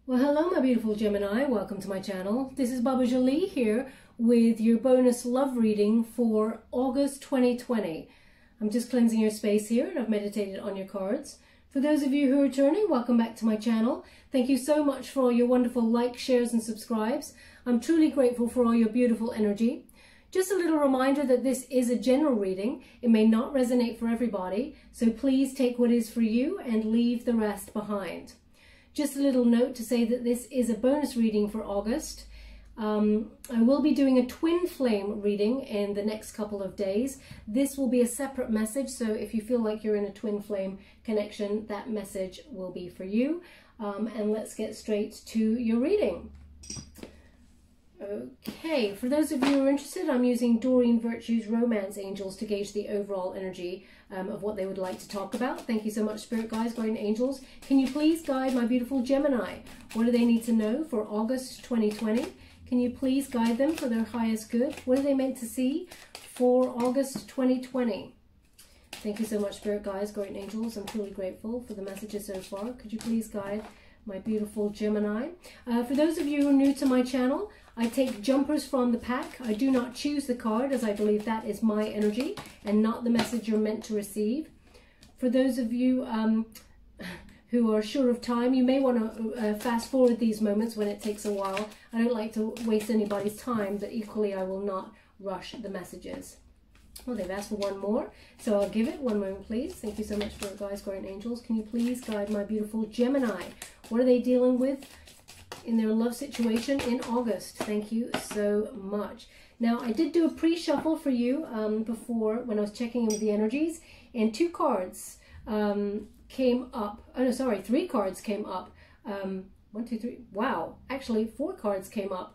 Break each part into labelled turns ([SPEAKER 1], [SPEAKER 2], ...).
[SPEAKER 1] Well, hello my beautiful Gemini, welcome to my channel. This is Baba Jolie here with your bonus love reading for August 2020. I'm just cleansing your space here and I've meditated on your cards. For those of you who are returning, welcome back to my channel. Thank you so much for all your wonderful likes, shares and subscribes. I'm truly grateful for all your beautiful energy. Just a little reminder that this is a general reading. It may not resonate for everybody, so please take what is for you and leave the rest behind. Just a little note to say that this is a bonus reading for August. I will be doing a twin flame reading in the next couple of days. This will be a separate message, so if you feel like you're in a twin flame connection, that message will be for you. And let's get straight to your reading. Okay, for those of you who are interested, I'm using Doreen Virtue's Romance Angels to gauge the overall energy of what they would like to talk about. Thank you so much, Spirit Guides, Guardian Angels. Can you please guide my beautiful Gemini? What do they need to know for August 2020? Can you please guide them for their highest good? What are they meant to see for August 2020? Thank you so much, Spirit Guides, Guardian Angels. I'm truly grateful for the messages so far. Could you please guide my beautiful Gemini? For those of you who are new to my channel, I take jumpers from the pack. I do not choose the card, as I believe that is my energy and not the message you're meant to receive. For those of you who are sure of time, you may want to fast forward these moments when it takes a while. I don't like to waste anybody's time, but equally I will not rush the messages. Well, they've asked for one more, so I'll give it. One moment, please. Thank you so much, Spirit Guides, Guardian Angels. Can you please guide my beautiful Gemini? What are they dealing with in their love situation in August? Thank you so much. Now, I did do a pre-shuffle for you before when I was checking in with the energies, and two cards came up. Oh, no, sorry, three cards came up. 1, 2, 3. Wow, actually, 4 cards came up.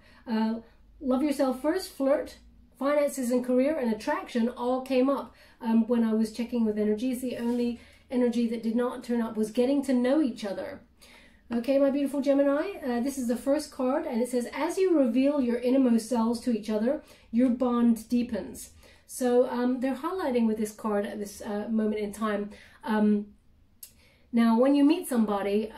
[SPEAKER 1] Love yourself first, flirt, finances and career, and attraction all came up when I was checking with energies. The only energy that did not turn up was getting to know each other. Okay, my beautiful Gemini, this is the first card, and it says, as you reveal your innermost selves to each other, your bond deepens. So they're highlighting with this card at this moment in time. Now, when you meet somebody,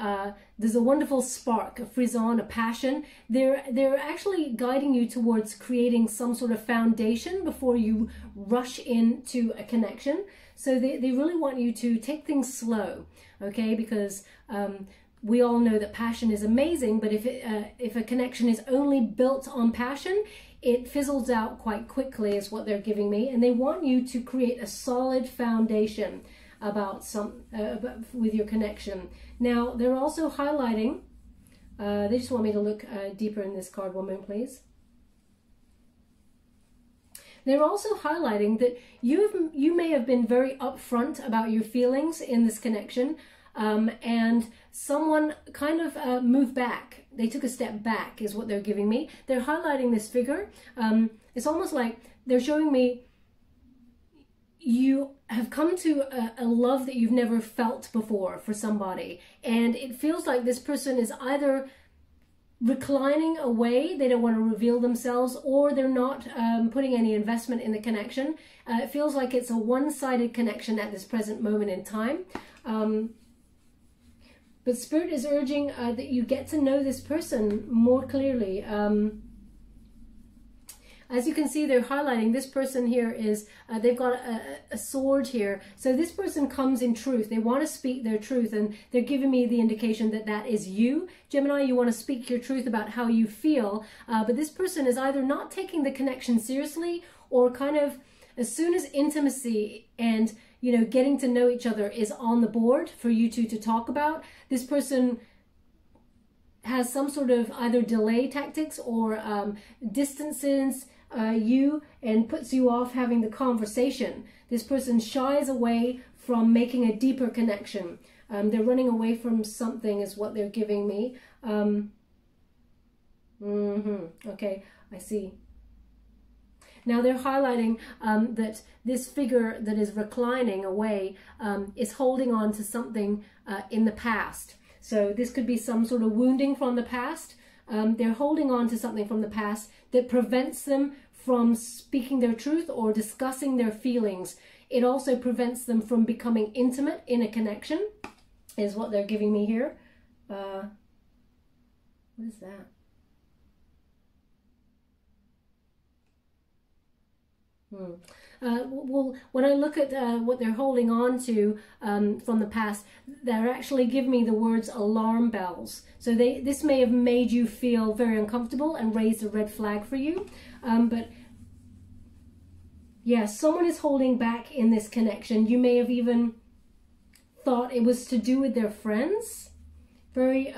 [SPEAKER 1] there's a wonderful spark, a frisson, a passion. They're actually guiding you towards creating some sort of foundation before you rush into a connection. So they really want you to take things slow, okay? Because we all know that passion is amazing, but if a connection is only built on passion, it fizzles out quite quickly, is what they're giving me. And they want you to create a solid foundation with your connection. Now, they're also highlighting, they just want me to look deeper in this card. One moment, please. They're also highlighting that you may have been very upfront about your feelings in this connection, and someone kind of moved back. They took a step back, is what they're giving me. They're highlighting this figure. It's almost like they're showing me you have come to a love that you've never felt before for somebody, and it feels like this person is either reclining away, they don't want to reveal themselves, or they're not putting any investment in the connection. It feels like it's a one-sided connection at this present moment in time. But Spirit is urging that you get to know this person more clearly. As you can see, they're highlighting this person here is, they've got a sword here. So this person comes in truth. They want to speak their truth, and they're giving me the indication that that is you. Gemini, you want to speak your truth about how you feel, but this person is either not taking the connection seriously, or kind of, as soon as intimacy and, you know, getting to know each other is on the board for you two to talk about, this person has some sort of either delay tactics or distances you and puts you off having the conversation. This person shies away from making a deeper connection. They're running away from something, is what they're giving me. Okay, I see. Now they're highlighting that this figure that is reclining away is holding on to something in the past. So this could be some sort of wounding from the past. They're holding on to something from the past that prevents them from speaking their truth or discussing their feelings. It also prevents them from becoming intimate in a connection, is what they're giving me here. What is that? Well, when I look at what they're holding on to from the past, they're actually giving me the words alarm bells. So this may have made you feel very uncomfortable and raised a red flag for you. But yeah, someone is holding back in this connection. You may have even thought it was to do with their friends. Very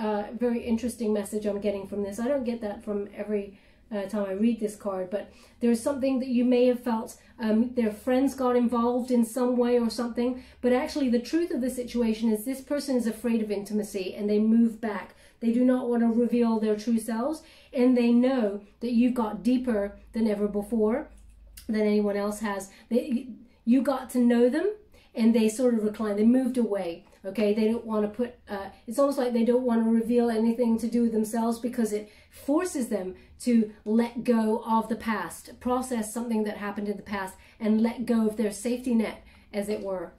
[SPEAKER 1] interesting message I'm getting from this. I don't get that from every time I read this card, but there's something that you may have felt their friends got involved in some way or something, but actually the truth of the situation is this person is afraid of intimacy and they move back. They do not want to reveal their true selves, and they know that you've got deeper than ever before, than anyone else has. You got to know them, and they sort of reclined. They moved away. Okay, they don't want to put, it's almost like they don't want to reveal anything to do with themselves because it forces them to let go of the past, process something that happened in the past, and let go of their safety net, as it were.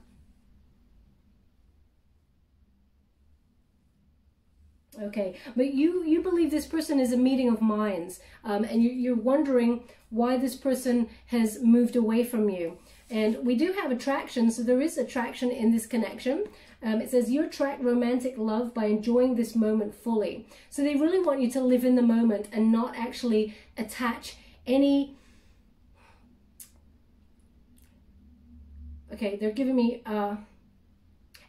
[SPEAKER 1] Okay, but you believe this person is a meeting of minds, and you're wondering why this person has moved away from you. And we do have attraction, so there is attraction in this connection. It says you attract romantic love by enjoying this moment fully. So they really want you to live in the moment and not actually attach any... Okay, they're giving me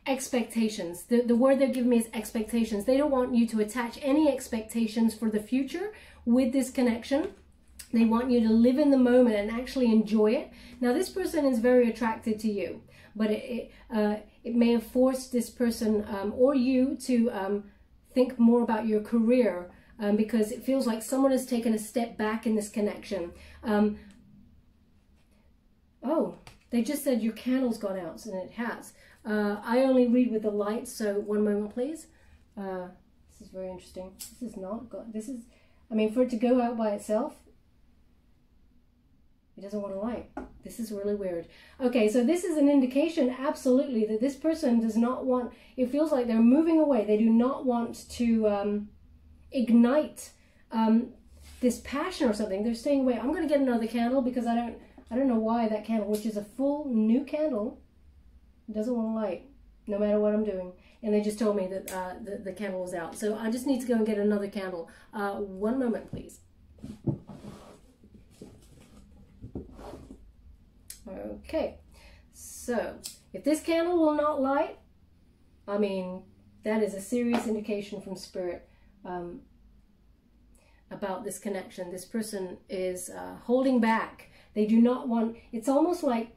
[SPEAKER 1] expectations. The word they're giving me is expectations. They don't want you to attach any expectations for the future with this connection. They want you to live in the moment and actually enjoy it. Now, this person is very attracted to you, but it may have forced this person or you to think more about your career because it feels like someone has taken a step back in this connection. Oh, they just said your candle's gone out, and it has. I only read with the light, so one moment, please. This is very interesting. This is not got. This is, I mean, for it to go out by itself, it doesn't want to light. This is really weird. Okay, so this is an indication, absolutely, that this person does not want, it feels like they're moving away. They do not want to ignite this passion or something. They're staying away. I'm going to get another candle because I don't know why that candle, which is a full new candle, doesn't want to light, no matter what I'm doing. And they just told me that the candle was out. So I just need to go and get another candle. One moment, please. Okay, so if this candle will not light, I mean, that is a serious indication from Spirit about this connection. This person is holding back. They do not want, it's almost like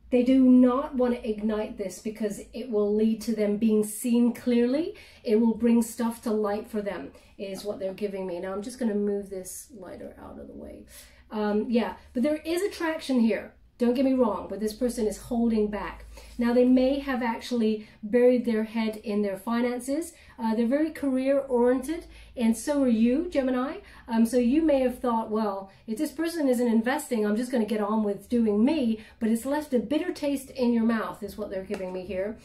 [SPEAKER 1] they do not want to ignite this because it will lead to them being seen clearly. It will bring stuff to light for them, is what they're giving me. Now I'm just going to move this lighter out of the way. Yeah, but there is attraction here. Don't get me wrong, but this person is holding back. Now, they may have actually buried their head in their finances. They're very career-oriented, and so are you, Gemini. So you may have thought, well, if this person isn't investing, I'm just going to get on with doing me, but it's left a bitter taste in your mouth, is what they're giving me here.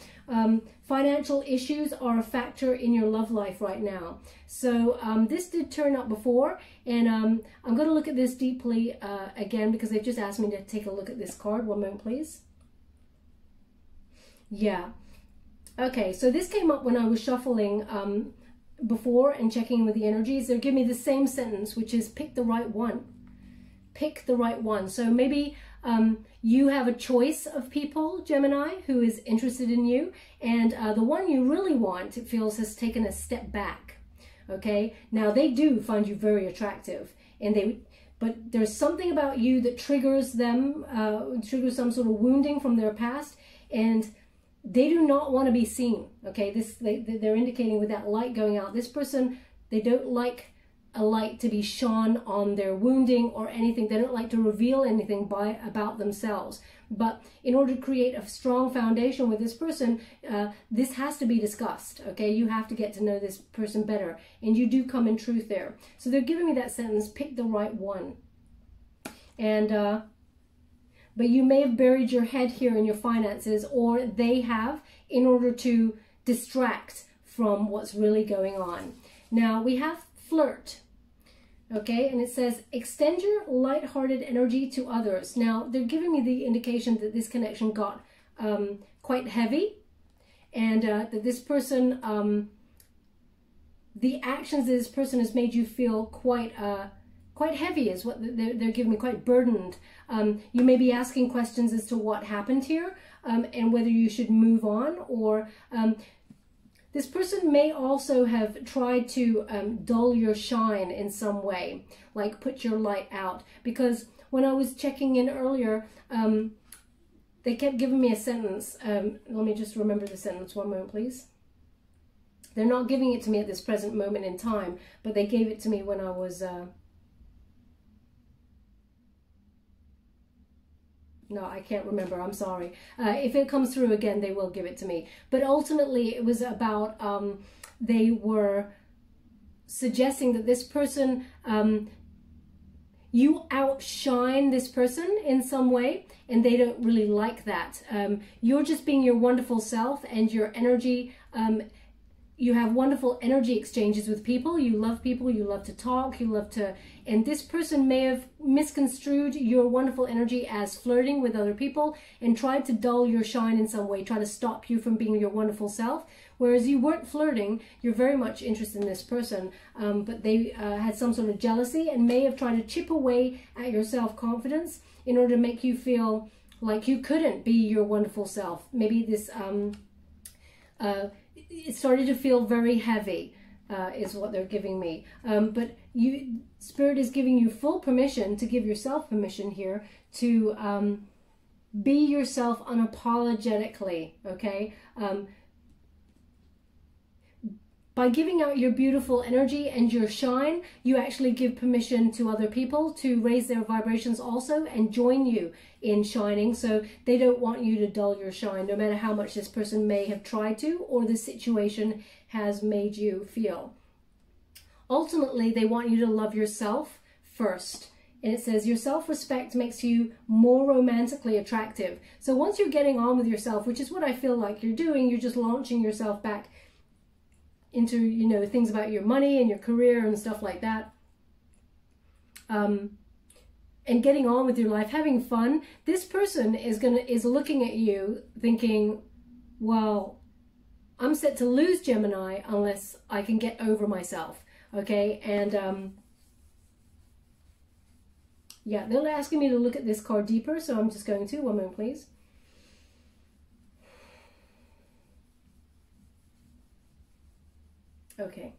[SPEAKER 1] Financial issues are a factor in your love life right now. So this did turn up before, and I'm going to look at this deeply again because they've just asked me to take a look at this card. One moment, please. Yeah. Okay, so this came up when I was shuffling before and checking with the energies. They're giving me the same sentence, which is pick the right one. Pick the right one. So maybe you have a choice of people, Gemini, who is interested in you, and the one you really want, it feels, has taken a step back. Okay, now they do find you very attractive, and but there's something about you that triggers them, triggers some sort of wounding from their past, and they do not want to be seen. Okay, they're indicating with that light going out, this person, they don't like a light to be shone on their wounding or anything. They don't like to reveal anything about themselves. But in order to create a strong foundation with this person, this has to be discussed. Okay, you have to get to know this person better, and you do come in truth there. So they're giving me that sentence, pick the right one. And but you may have buried your head here in your finances, or they have, in order to distract from what's really going on. Now, we have flirt. Okay, and it says, extend your light-hearted energy to others. Now, they're giving me the indication that this connection got quite heavy, and that this person, the actions of this person has made you feel quite heavy, is what they're giving me, quite burdened. You may be asking questions as to what happened here, and whether you should move on, or this person may also have tried to dull your shine in some way, like put your light out. Because when I was checking in earlier, they kept giving me a sentence. Let me just remember the sentence. One moment, please. They're not giving it to me at this present moment in time, but they gave it to me when I was... No, I can't remember. I'm sorry. If it comes through again, they will give it to me. But ultimately, it was about, they were suggesting that this person, you outshine this person in some way, and they don't really like that. You're just being your wonderful self, and your energy, you have wonderful energy exchanges with people. You love people, you love to talk, you love to... And this person may have misconstrued your wonderful energy as flirting with other people and tried to dull your shine in some way, try to stop you from being your wonderful self. Whereas you weren't flirting, you're very much interested in this person, but they had some sort of jealousy and may have tried to chip away at your self-confidence in order to make you feel like you couldn't be your wonderful self. Maybe this... it started to feel very heavy, is what they're giving me. But Spirit is giving you full permission to give yourself permission here to be yourself unapologetically, okay? By giving out your beautiful energy and your shine, you actually give permission to other people to raise their vibrations also and join you in shining. So they don't want you to dull your shine, no matter how much this person may have tried to, or the situation has made you feel. Ultimately, they want you to love yourself first. And it says your self-respect makes you more romantically attractive. So once you're getting on with yourself, which is what I feel like you're doing, you're just launching yourself back into, you know, things about your money and your career and stuff like that. And getting on with your life, having fun. This person is looking at you thinking, well, I'm set to lose Gemini unless I can get over myself. Okay, and yeah, they're asking me to look at this card deeper, so I'm just going to. One moment, please. Okay.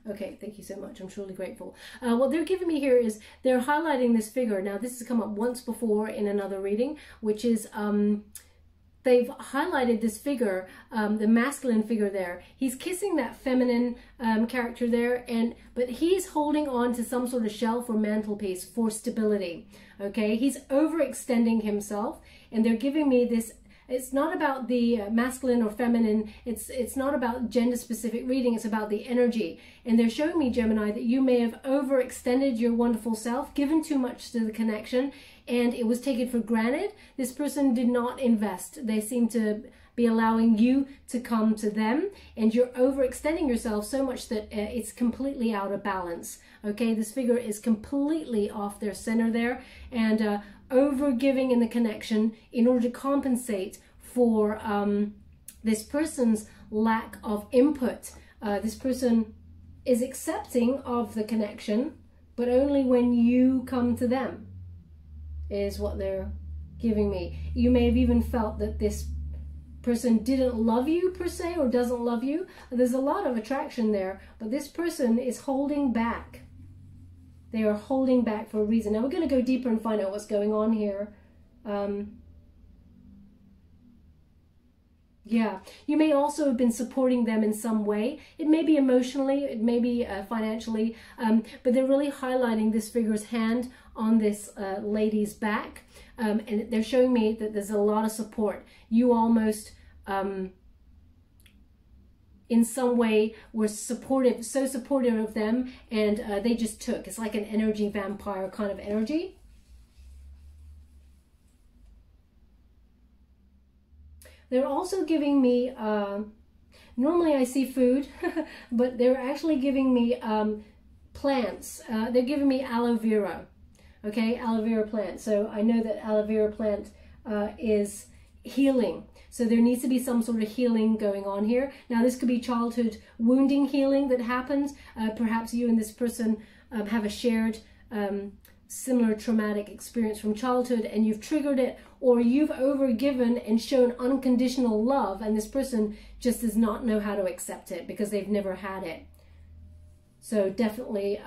[SPEAKER 1] Okay, thank you so much. I'm truly grateful. What they're giving me here is they're highlighting this figure. Now, this has come up once before in another reading, which is they've highlighted this figure, the masculine figure there. He's kissing that feminine character there, but he's holding on to some sort of shelf or mantelpiece for stability. Okay, he's overextending himself, and they're giving me this. It's not about the masculine or feminine. It's not about gender-specific reading. It's about the energy. And they're showing me, Gemini, that you may have overextended your wonderful self, given too much to the connection, and it was taken for granted. This person did not invest. They seem to be allowing you to come to them, and you're overextending yourself so much that it's completely out of balance. Okay, this figure is completely off their center there, and over-giving in the connection in order to compensate for this person's lack of input. This person is accepting of the connection, but only when you come to them, is what they're giving me. You may have even felt that this person didn't love you per se, or doesn't love you. There's a lot of attraction there, but this person is holding back. They are holding back for a reason. Now we're going to go deeper and find out what's going on here. Yeah, you may also have been supporting them in some way. It may be emotionally, it may be financially, but they're really highlighting this figure's hand on this lady's back. And they're showing me that there's a lot of support. You almost... in some way were supportive, so supportive of them, and they just took. It's like an energy vampire kind of energy. They're also giving me, Normally I see food, but they're actually giving me plants. They're giving me aloe vera. Okay, aloe vera plant. So I know that aloe vera plant is healing. So there needs to be some sort of healing going on here. Now this could be childhood wounding healing that happens. Perhaps you and this person have a shared similar traumatic experience from childhood and you've triggered it, or you've overgiven and shown unconditional love and this person just does not know how to accept it because they've never had it. So definitely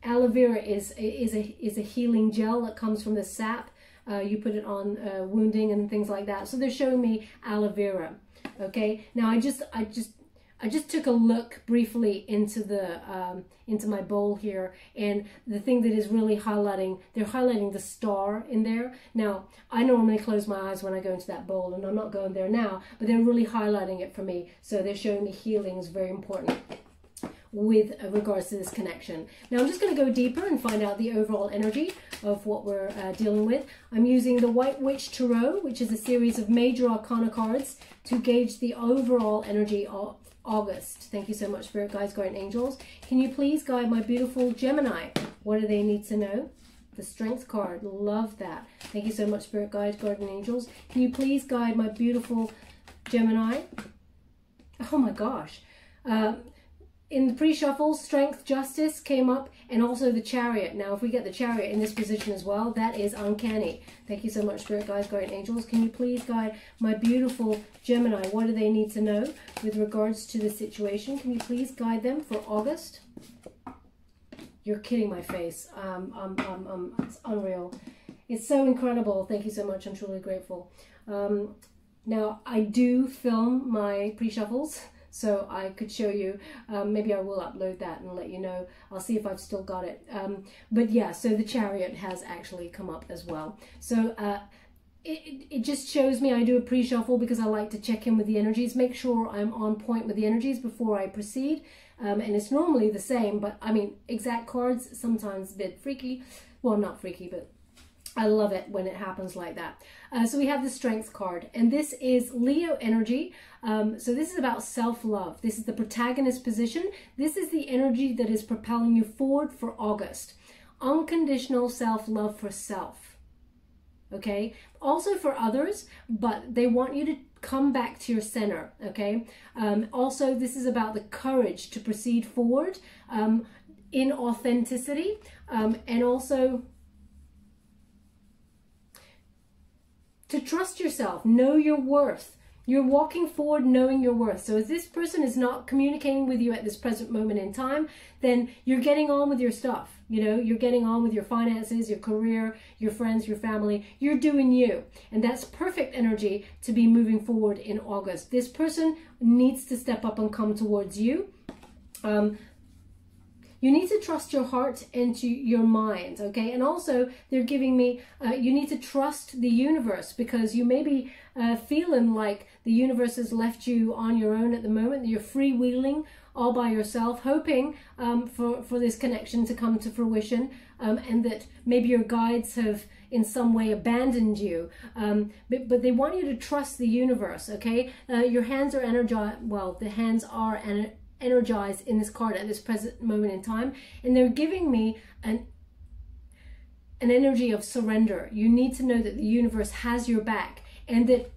[SPEAKER 1] aloe vera is a healing gel that comes from the sap. You put it on wounding and things like that. So they're showing me aloe vera. Okay, now I just took a look briefly into my bowl here, and the thing that is really highlighting, they're highlighting the star in there. Now I normally close my eyes when I go into that bowl, and I'm not going there now, but they're really highlighting it for me. So they're showing me healing is very important with regards to this connection. Now I'm just going to go deeper and find out the overall energy of what we're dealing with. I'm using the White Witch Tarot, which is a series of major arcana cards to gauge the overall energy of August. Thank you so much, Spirit Guides, Guardian Angels. Can you please guide my beautiful Gemini? What do they need to know? The Strength card. Love that. Thank you so much, Spirit Guides, Guardian Angels. Can you please guide my beautiful Gemini? Oh my gosh. In the pre-shuffle, Strength, Justice came up, and also the Chariot. Now, if we get the Chariot in this position as well, that is uncanny. Thank you so much, Spirit Guides, Guardian Angels. Can you please guide my beautiful Gemini? What do they need to know with regards to the situation? Can you please guide them for August? You're kidding my face. It's unreal. It's so incredible. Thank you so much. I'm truly grateful. Now, I do film my pre-shuffles, so I could show you. Maybe I will upload that and let you know. I'll see if I've still got it. But yeah, so the Chariot has actually come up as well. So it just shows me I do a pre-shuffle because I like to check in with the energies, make sure I'm on point with the energies before I proceed. And it's normally the same, but I mean, exact cards, sometimes a bit freaky. Well, not freaky, but I love it when it happens like that. So we have the Strength card, and this is Leo energy. So this is about self-love. This is the protagonist position. This is the energy that is propelling you forward for August. Unconditional self-love for self. Okay? Also for others, but they want you to come back to your center. Okay? Also, this is about the courage to proceed forward in authenticity, and also to trust yourself, know your worth. You're walking forward knowing your worth. So if this person is not communicating with you at this present moment in time, then you're getting on with your stuff. You know, you're getting on with your finances, your career, your friends, your family. You're doing you. And that's perfect energy to be moving forward in August. This person needs to step up and come towards you. You need to trust your heart and your mind, okay? And also, they're giving me, you need to trust the universe, because you may be feeling like the universe has left you on your own at the moment. You're freewheeling all by yourself, hoping for this connection to come to fruition, and that maybe your guides have in some way abandoned you. But they want you to trust the universe, okay? Your hands are energized. Well, the hands are energized in this card at this present moment in time, and they're giving me an energy of surrender. You need to know that the universe has your back and that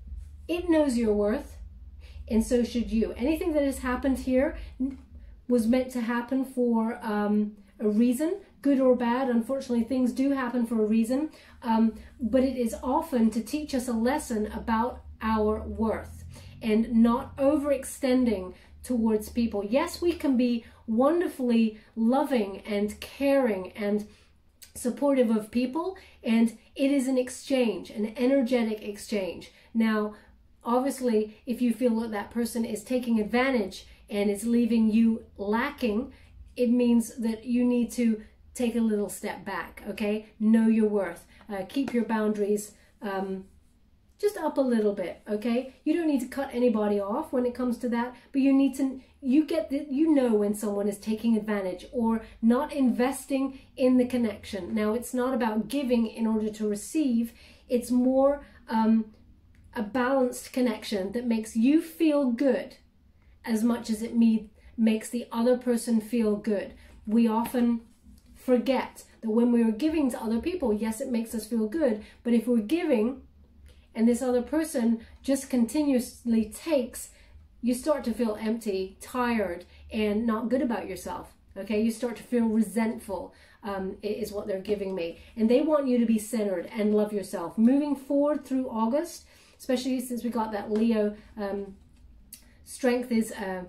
[SPEAKER 1] it knows your worth, and so should you. Anything that has happened here was meant to happen for a reason, good or bad. Unfortunately, things do happen for a reason, but it is often to teach us a lesson about our worth and not overextending towards people. Yes, we can be wonderfully loving and caring and supportive of people, and it is an exchange, an energetic exchange. Now, obviously, if you feel that that person is taking advantage and is leaving you lacking, it means that you need to take a little step back, okay? Know your worth. Keep your boundaries just up a little bit, okay? You don't need to cut anybody off when it comes to that, but you need to, you know when someone is taking advantage or not investing in the connection. Now, it's not about giving in order to receive. It's more a balanced connection that makes you feel good as much as it makes the other person feel good. We often forget that when we are giving to other people, yes, it makes us feel good, but if we're giving and this other person just continuously takes, you start to feel empty, tired, and not good about yourself. Okay, you start to feel resentful, is what they're giving me. And they want you to be centered and love yourself. Moving forward through August, especially since we got that Leo, strength is a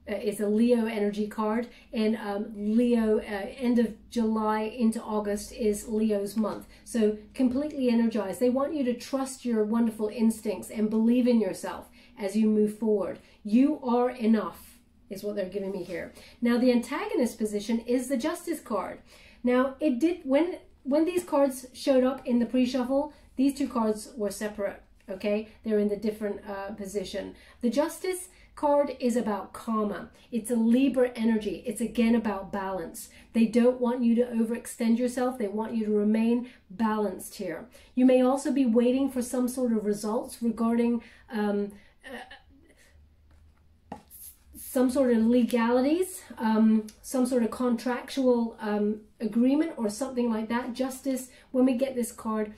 [SPEAKER 1] Leo energy card, and Leo, end of July into August is Leo's month. So completely energized. They want you to trust your wonderful instincts and believe in yourself as you move forward. You are enough, is what they're giving me here. Now the antagonist position is the Justice card. Now it did, when these cards showed up in the pre-shuffle, these two cards were separate, okay? They're in the different position. The Justice card is about karma. It's a Libra energy. It's again about balance. They don't want you to overextend yourself. They want you to remain balanced here. You may also be waiting for some sort of results regarding some sort of legalities, some sort of contractual agreement or something like that. Justice, when we get this card,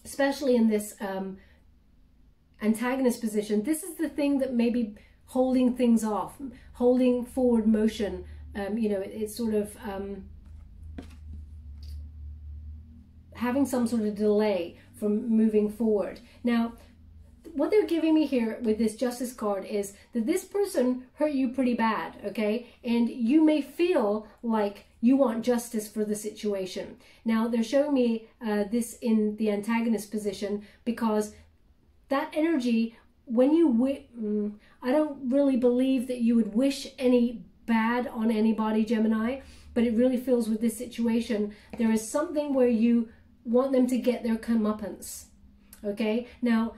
[SPEAKER 1] especially in this antagonist position, this is the thing that may be holding things off, holding forward motion. You know, it's sort of having some sort of delay from moving forward. Now, what they're giving me here with this Justice card is that this person hurt you pretty bad, okay? And you may feel like you want justice for the situation. Now, they're showing me this in the antagonist position because that energy, when you I don't really believe that you would wish any bad on anybody, Gemini, but it really feels with this situation, there is something where you want them to get their comeuppance, okay? Now,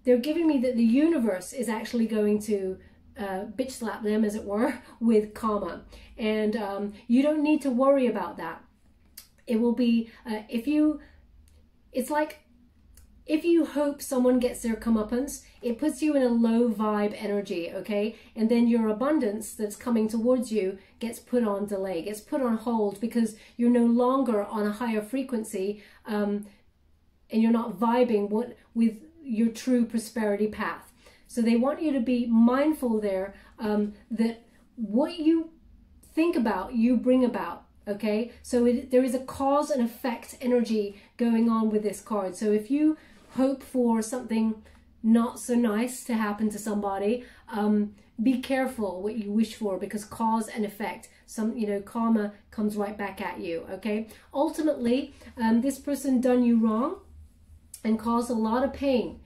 [SPEAKER 1] they're giving me that the universe is actually going to bitch slap them, as it were, with karma. And you don't need to worry about that. It will be, it's like, if you hope someone gets their comeuppance, it puts you in a low vibe energy, okay? And then your abundance that's coming towards you gets put on delay, gets put on hold because you're no longer on a higher frequency and you're not vibing with your true prosperity path. So they want you to be mindful there that what you think about, you bring about, okay? So there is a cause and effect energy going on with this card. So if you hope for something not so nice to happen to somebody, be careful what you wish for, because cause and effect, karma comes right back at you, okay? Ultimately, this person done you wrong and caused a lot of pain.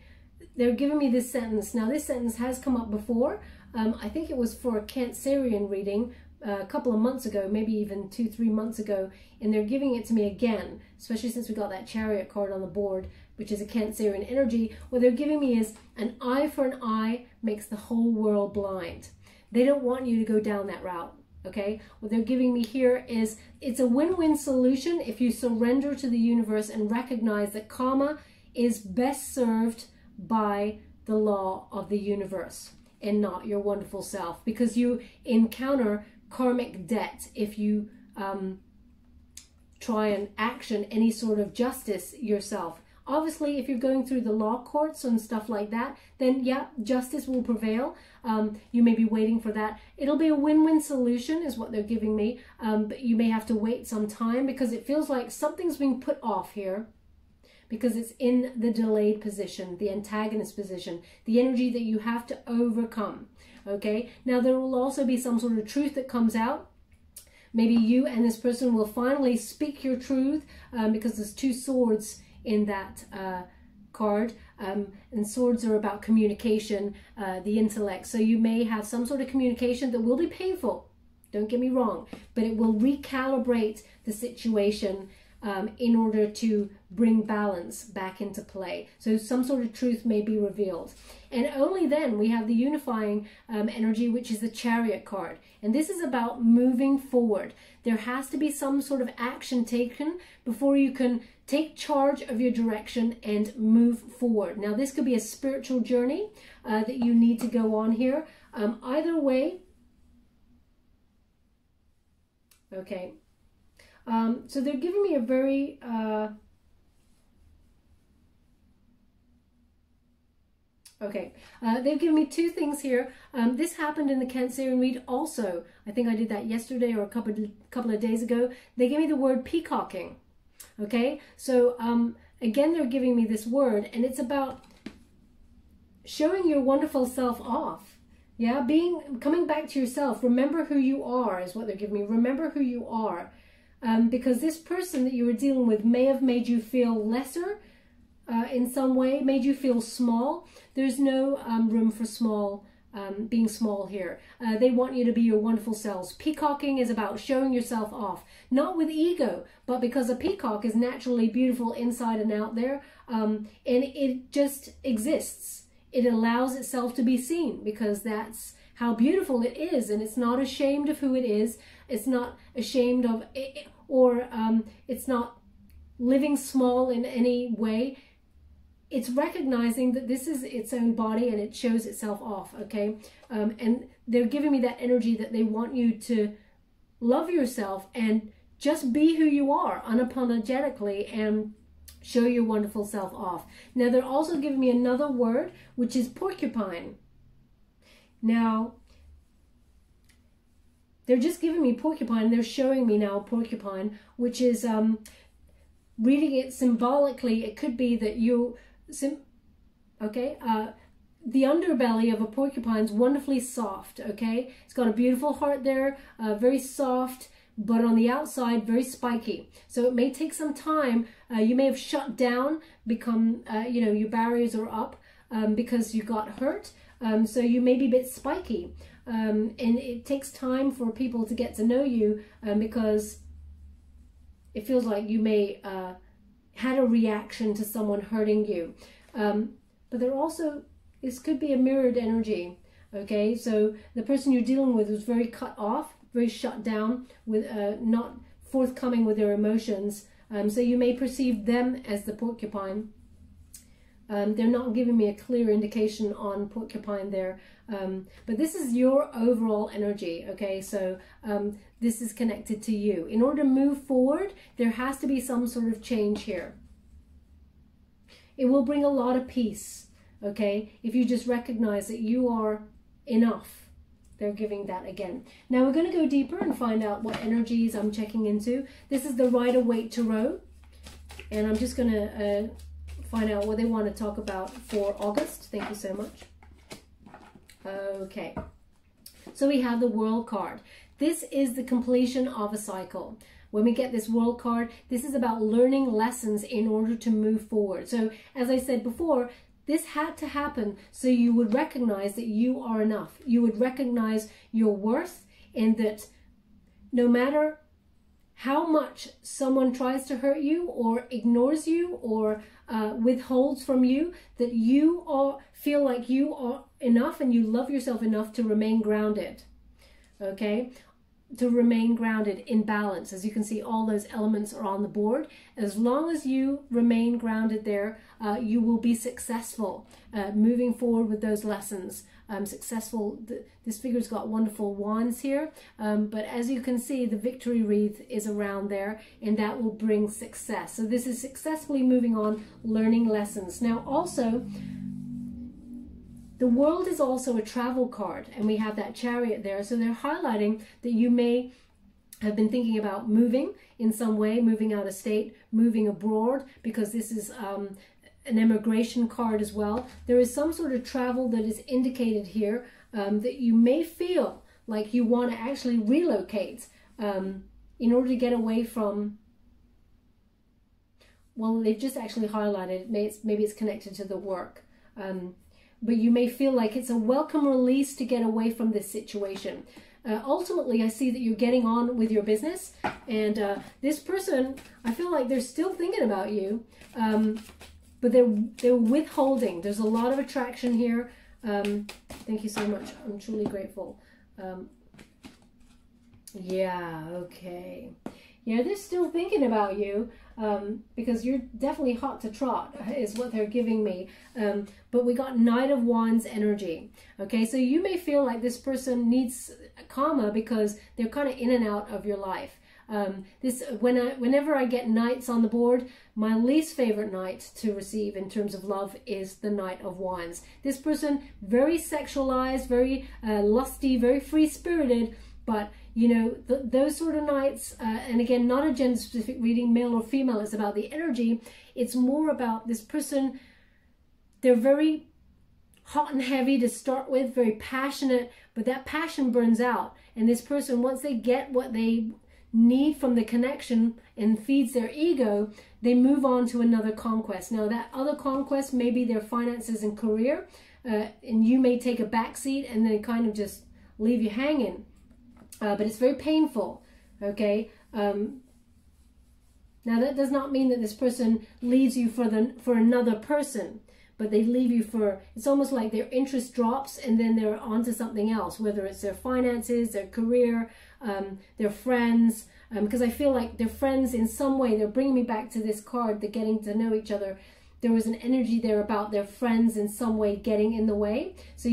[SPEAKER 1] They're giving me this sentence. Now, this sentence has come up before. I think it was for a Cancerian reading a couple of months ago, maybe even 2-3 months ago, and they're giving it to me again, especially since we got that Chariot card on the board, which is a Cancerian energy. What they're giving me is an eye for an eye makes the whole world blind. They don't want you to go down that route, okay? What they're giving me here is it's a win-win solution if you surrender to the universe and recognize that karma is best served by the law of the universe and not your wonderful self, because you encounter karmic debt if you try and action any sort of justice yourself. Obviously, if you're going through the law courts and stuff like that, then yeah, justice will prevail. You may be waiting for that. It'll be a win-win solution is what they're giving me, but you may have to wait some time because it feels like something's being put off here, because it's in the delayed position, the antagonist position, the energy that you have to overcome, okay? Now, there will also be some sort of truth that comes out. Maybe you and this person will finally speak your truth because there's two swords in that card, and swords are about communication, the intellect. So you may have some sort of communication that will be painful, don't get me wrong, but it will recalibrate the situation in order to bring balance back into play. So some sort of truth may be revealed. And only then we have the unifying energy, which is the Chariot card. And this is about moving forward. There has to be some sort of action taken before you can take charge of your direction and move forward. Now, this could be a spiritual journey that you need to go on here. Either way, okay. So they're giving me a very okay, they've given me two things here. This happened in the Cancerian read also. I think I did that yesterday or a couple of days ago. They gave me the word peacocking. Okay, so again, they're giving me this word, and it's about showing your wonderful self off. Yeah, coming back to yourself. Remember who you are is what they're giving me. Remember who you are. Because this person that you were dealing with may have made you feel lesser in some way, made you feel small. There's no room for being small here. They want you to be your wonderful selves. Peacocking is about showing yourself off, not with ego, but because a peacock is naturally beautiful inside and out there, and it just exists. It allows itself to be seen because that's how beautiful it is, and it's not ashamed of who it is. It's not ashamed of it, or it's not living small in any way. It's recognizing that this is its own body and it shows itself off, okay? And they're giving me that energy that they want you to love yourself and just be who you are unapologetically and show your wonderful self off. Now, they're also giving me another word, which is porcupine. Now, they're just giving me porcupine. They're showing me now porcupine, which is, reading it symbolically, it could be that you... okay, the underbelly of a porcupine is wonderfully soft, okay? It's got a beautiful heart there, very soft, but on the outside, very spiky. So it may take some time. You may have shut down, become, you know, your barriers are up because you got hurt. So you may be a bit spiky. And it takes time for people to get to know you because it feels like you may had a reaction to someone hurting you. But there also, this could be a mirrored energy, okay? So the person you're dealing with was very cut off, very shut down, with not forthcoming with their emotions. So you may perceive them as the porcupine. They're not giving me a clear indication on porcupine there. But this is your overall energy, okay? So this is connected to you. In order to move forward, there has to be some sort of change here. It will bring a lot of peace, okay? If you just recognize that you are enough. They're giving that again. Now we're going to go deeper and find out what energies I'm checking into. This is the Rider-Waite Tarot. And I'm just going to find out what they want to talk about for August. Thank you so much. Okay. So we have the World card. This is the completion of a cycle. When we get this World card, this is about learning lessons in order to move forward. So as I said before, this had to happen so you would recognize that you are enough. You would recognize your worth, and that no matter how much someone tries to hurt you or ignores you or withholds from you, that you feel like you are enough and you love yourself enough to remain grounded, okay? To remain grounded in balance. As you can see, all those elements are on the board. As long as you remain grounded there, you will be successful moving forward with those lessons. Successful. This figure's got wonderful wands here, but as you can see, the victory wreath is around there, and that will bring success. So this is successfully moving on, learning lessons. Now also, the World is also a travel card, and we have that Chariot there. So they're highlighting that you may have been thinking about moving in some way, moving out of state, moving abroad, because this is an immigration card as well. There is some sort of travel that is indicated here that you may feel like you want to actually relocate in order to get away from, well, they've just actually highlighted, maybe it's connected to the work. But you may feel like it's a welcome release to get away from this situation. Ultimately, I see that you're getting on with your business, and this person, I feel like they're still thinking about you, but they're withholding. There's a lot of attraction here. Thank you so much. I'm truly grateful. Yeah, okay. Yeah, they're still thinking about you because you're definitely hot to trot is what they're giving me. But we got Knight of Wands energy. Okay, so you may feel like this person needs karma because they're kind of in and out of your life. Whenever I get knights on the board, my least favorite knight to receive in terms of love is the Knight of Wands. This person, very sexualized, very lusty, very free-spirited, but you know, those sort of knights, and again, not a gender-specific reading, male or female, it's about the energy. It's more about this person, they're very hot and heavy to start with, very passionate, but that passion burns out. And this person, once they get what they need from the connection and feeds their ego, they move on to another conquest. Now that other conquest may be their finances and career, and you may take a backseat and then kind of just leave you hanging. But it's very painful, okay? Now that does not mean that this person leaves you for another person, but they leave you for, it's almost like their interest drops and then they're onto something else, whether it's their finances, their career, their friends, because I feel like their friends in some way, they're bringing me back to this card, the getting to know each other. There was an energy there about their friends in some way getting in the way. So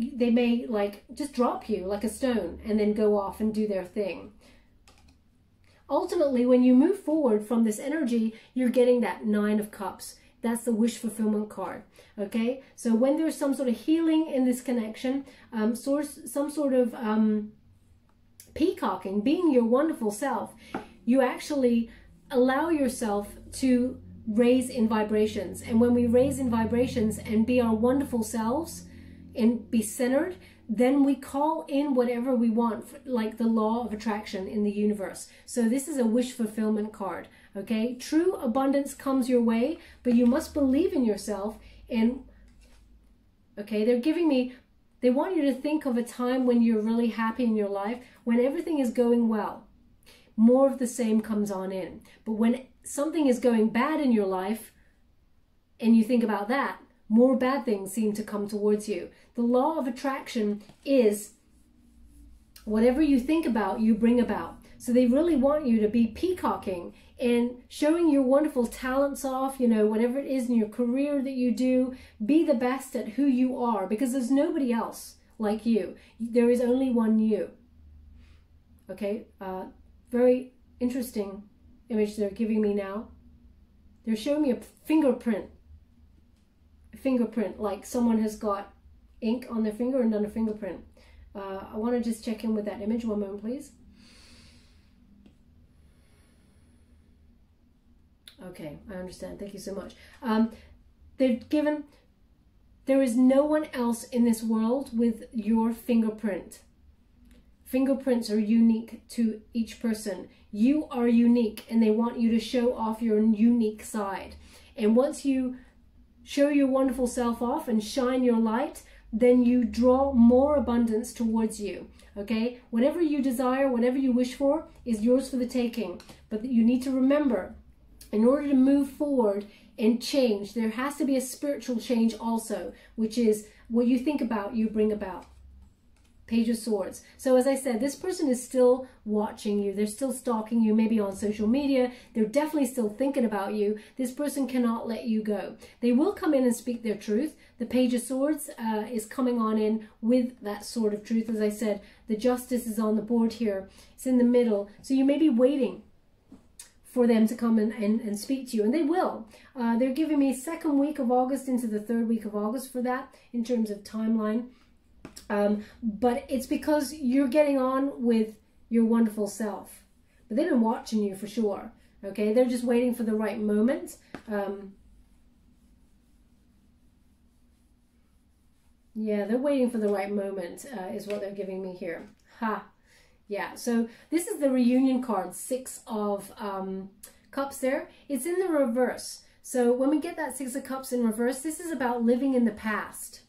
[SPEAKER 1] they may like just drop you like a stone and then go off and do their thing. Ultimately, when you move forward from this energy, you're getting that Nine of Cups. That's the wish fulfillment card. Okay, so when there's some sort of healing in this connection, some sort of peacocking, being your wonderful self, you actually allow yourself to raise in vibrations. And when we raise in vibrations and be our wonderful selves and be centered, then we call in whatever we want, like the law of attraction in the universe. So this is a wish fulfillment card, okay? True abundance comes your way, but you must believe in yourself. And, okay, they're giving me, they want you to think of a time when you're really happy in your life, when everything is going well. More of the same comes on in. But when something is going bad in your life, and you think about that, more bad things seem to come towards you. The law of attraction is whatever you think about, you bring about. So they really want you to be peacocking and showing your wonderful talents off, you know, whatever it is in your career that you do, be the best at who you are, because there's nobody else like you. There is only one you. Okay, very interesting image they're giving me now. They're showing me a fingerprint, like someone has got ink on their finger and done a fingerprint. I want to just check in with that image. One moment, please. Okay, I understand. Thank you so much. They've given, there is no one else in this world with your fingerprint. Fingerprints are unique to each person. You are unique, and they want you to show off your unique side. And once you show your wonderful self off and shine your light, then you draw more abundance towards you. Okay? Whatever you desire, whatever you wish for is yours for the taking. But you need to remember, in order to move forward and change, there has to be a spiritual change also, which is what you think about, you bring about. Page of Swords. So as I said, this person is still watching you. They're still stalking you, maybe on social media. They're definitely still thinking about you. This person cannot let you go. They will come in and speak their truth. The Page of Swords is coming on in with that sword of truth. As I said, the Justice is on the board here. It's in the middle. So you may be waiting for them to come and speak to you, and they will. They're giving me second week of August into the third week of August for that in terms of timeline. But it's because you're getting on with your wonderful self. But they've been watching you for sure. Okay, they're just waiting for the right moment. Yeah, they're waiting for the right moment is what they're giving me here. Ha! Yeah, so this is the reunion card, Six of Cups there. It's in the reverse. So when we get that Six of Cups in reverse, this is about living in the past.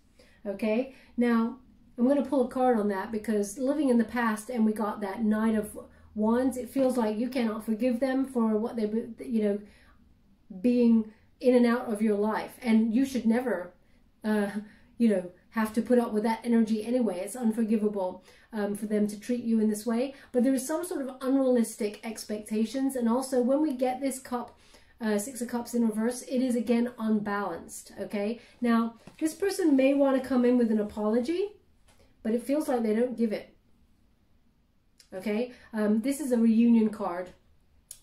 [SPEAKER 1] Okay, now I'm going to pull a card on that because living in the past, and we got that Knight of Wands, it feels like you cannot forgive them for what they, you know, being in and out of your life. And you should never, you know, have to put up with that energy anyway. It's unforgivable for them to treat you in this way. But there is some sort of unrealistic expectations. And also when we get this cup, Six of Cups in reverse, it is again unbalanced, okay? Now, this person may want to come in with an apology, but it feels like they don't give it, okay? This is a reunion card,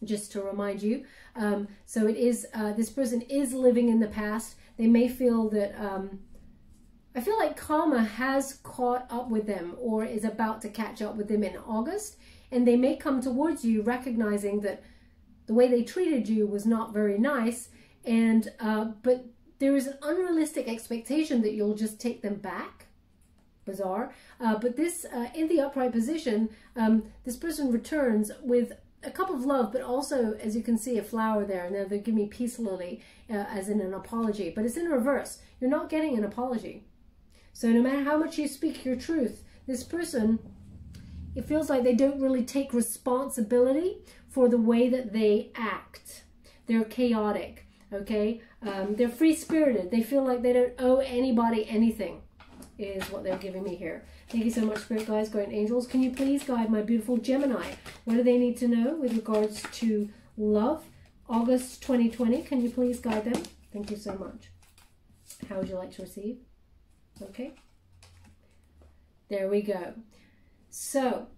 [SPEAKER 1] just to remind you. So it is, this person is living in the past. They may feel that, I feel like karma has caught up with them or is about to catch up with them in August. And they may come towards you recognizing that the way they treated you was not very nice. And, but there is an unrealistic expectation that you'll just take them back. Bizarre. But this, in the upright position, this person returns with a cup of love, but also, as you can see, a flower there. Now they give me peace lily, as in an apology, but it's in reverse. You're not getting an apology. So no matter how much you speak your truth, this person, it feels like they don't really take responsibility for the way that they act. They're chaotic, okay? They're free-spirited. They feel like they don't owe anybody anything, is what they're giving me here. Thank you so much, Spirit Guides, Guardian Angels. Can you please guide my beautiful Gemini? What do they need to know with regards to love? August 2020, can you please guide them? Thank you so much. How would you like to receive? Okay. There we go. So,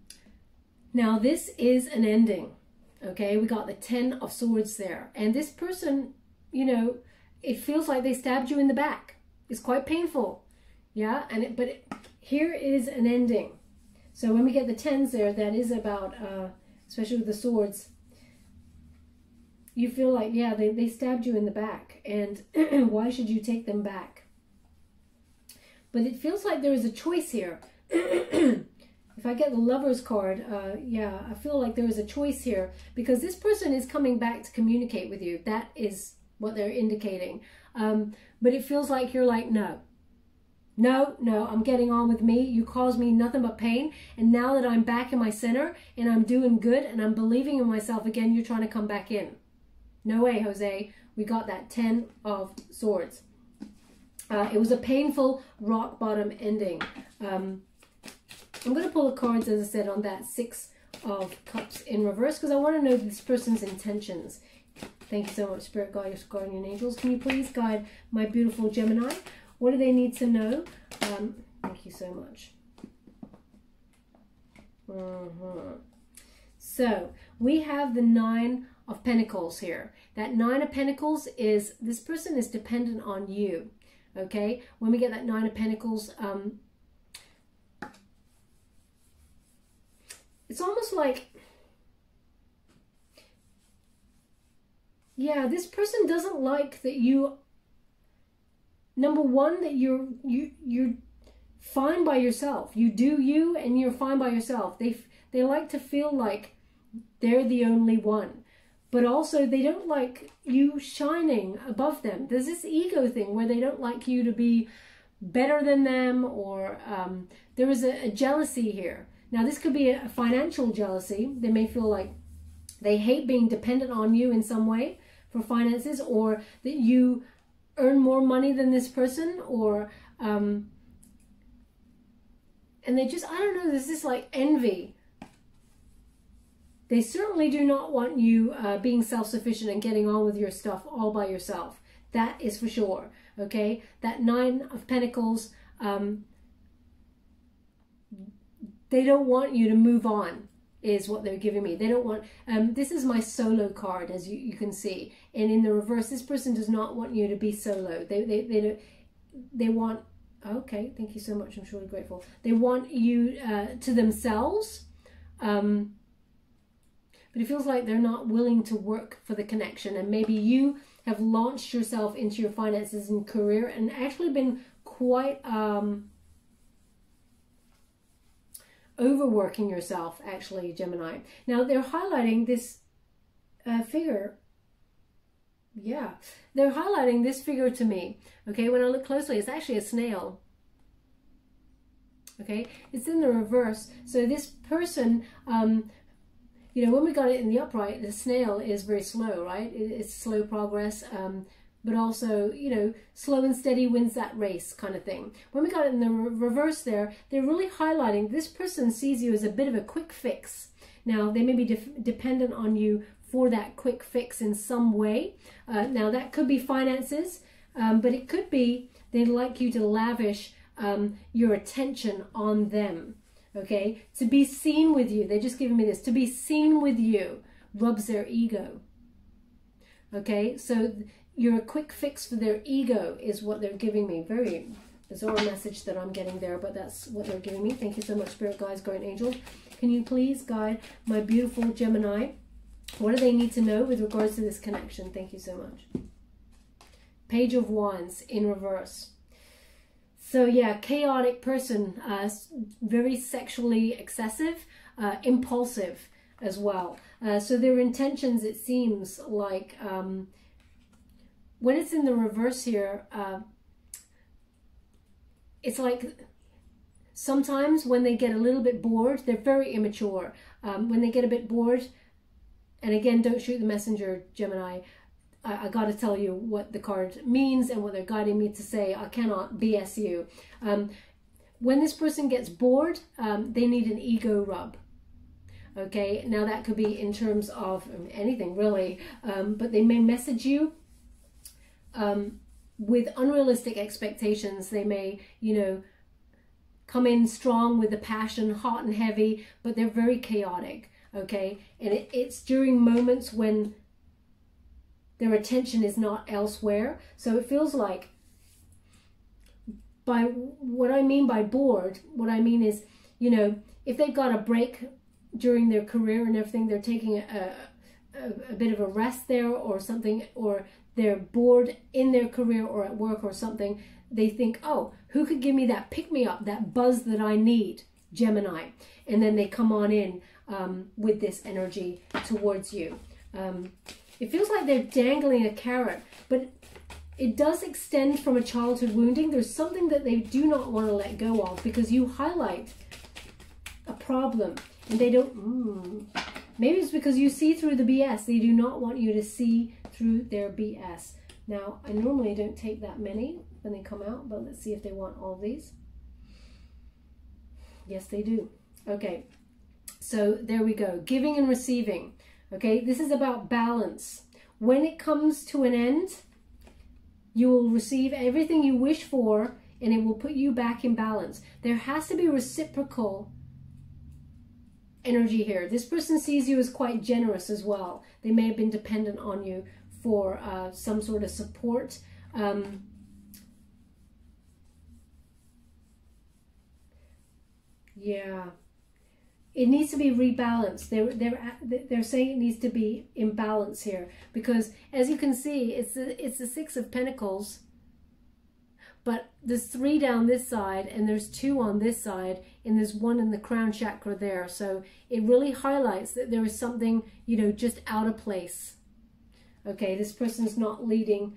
[SPEAKER 1] now this is an ending. Okay, we got the 10 of Swords there. And this person, you know, it feels like they stabbed you in the back. It's quite painful. Yeah, but here is an ending. So when we get the 10s there, that is about, especially with the Swords, you feel like, yeah, they stabbed you in the back. And why should you take them back? But it feels like there is a choice here. If I get the Lovers card, yeah, I feel like there is a choice here. Because this person is coming back to communicate with you. That is what they're indicating. But it feels like you're like, no. No, I'm getting on with me. You caused me nothing but pain. And now that I'm back in my center and I'm doing good and I'm believing in myself again, you're trying to come back in. No way, Jose. We got that 10 of Swords. It was a painful rock bottom ending. I'm going to pull the cards, as I said, on that 6 of Cups in reverse because I want to know this person's intentions. Thank you so much, Spirit Guides, Guardian Angels. Can you please guide my beautiful Gemini? What do they need to know? Thank you so much. So, we have the 9 of Pentacles here. That 9 of Pentacles is, this person is dependent on you. Okay? When we get that 9 of Pentacles, it's almost like, yeah, this person doesn't like that you, number one, that you're fine by yourself. You do you and you're fine by yourself. They like to feel like they're the only one. But also they don't like you shining above them. There's this ego thing where they don't like you to be better than them, or there is a jealousy here. Now this could be a financial jealousy. They may feel like they hate being dependent on you in some way for finances, or that you earn more money than this person, or and they just, I don't know, there's this like envy. They certainly do not want you being self-sufficient and getting on with your stuff all by yourself. That is for sure, okay? That 9 of Pentacles, they don't want you to move on, is what they're giving me. They don't want, this is my solo card, as you can see. And in the reverse, this person does not want you to be solo. They want, okay, thank you so much, I'm surely grateful. They want you to themselves, but it feels like they're not willing to work for the connection. And maybe you have launched yourself into your finances and career and actually been quite overworking yourself, actually, Gemini. Now, they're highlighting this figure. Yeah, they're highlighting this figure to me. Okay, when I look closely, it's actually a snail. Okay, it's in the reverse. So this person, you know, when we got it in the upright, the snail is very slow, right? It's slow progress. but also, you know, slow and steady wins that race kind of thing. When we got it in the reverse there, they're really highlighting this person sees you as a bit of a quick fix. Now, they may be dependent on you for that quick fix in some way. Now, that could be finances, but it could be they'd like you to lavish your attention on them. Okay, to be seen with you. They're just giving me this. To be seen with you rubs their ego. Okay, so you're a quick fix for their ego is what they're giving me. Very bizarre message that I'm getting there, but that's what they're giving me. Thank you so much, Spirit Guides, Guardian Angels. Can you please guide my beautiful Gemini? What do they need to know with regards to this connection? Thank you so much. Page of Wands in reverse. So yeah, chaotic person, very sexually excessive, impulsive as well. So their intentions, it seems like, when it's in the reverse here, it's like sometimes when they get a little bit bored, they're very immature. When they get a bit bored, and again, don't shoot the messenger, Gemini, I got to tell you what the card means and what they're guiding me to say. I cannot BS you. When this person gets bored, they need an ego rub. Okay, now that could be in terms of anything really, but they may message you with unrealistic expectations. They may, you know, come in strong with the passion, hot and heavy, but they're very chaotic. Okay, and it's during moments when their attention is not elsewhere. So it feels like, by what I mean by bored, what I mean is, you know, if they've got a break during their career and everything, they're taking a bit of a rest there or something, or they're bored in their career or at work or something, they think, oh, who could give me that pick-me-up, that buzz that I need? Gemini. And then they come on in with this energy towards you. It feels like they're dangling a carrot, but it does extend from a childhood wounding. There's something that they do not want to let go of because you highlight a problem and they don't, maybe it's because you see through the BS. They do not want you to see through their BS. Now, I normally don't take that many when they come out, but let's see if they want all of these. Yes, they do. Okay, so there we go. Giving and receiving. Okay, this is about balance. When it comes to an end, you will receive everything you wish for and it will put you back in balance. There has to be reciprocal energy here. This person sees you as quite generous as well. They may have been dependent on you for some sort of support. Yeah. It needs to be rebalanced. They're saying it needs to be in balance here because, as you can see, it's the Six of Pentacles, but there's 3 down this side and there's 2 on this side and there's 1 in the crown chakra there. So it really highlights that there is something, you know, just out of place. Okay, this person's not leading.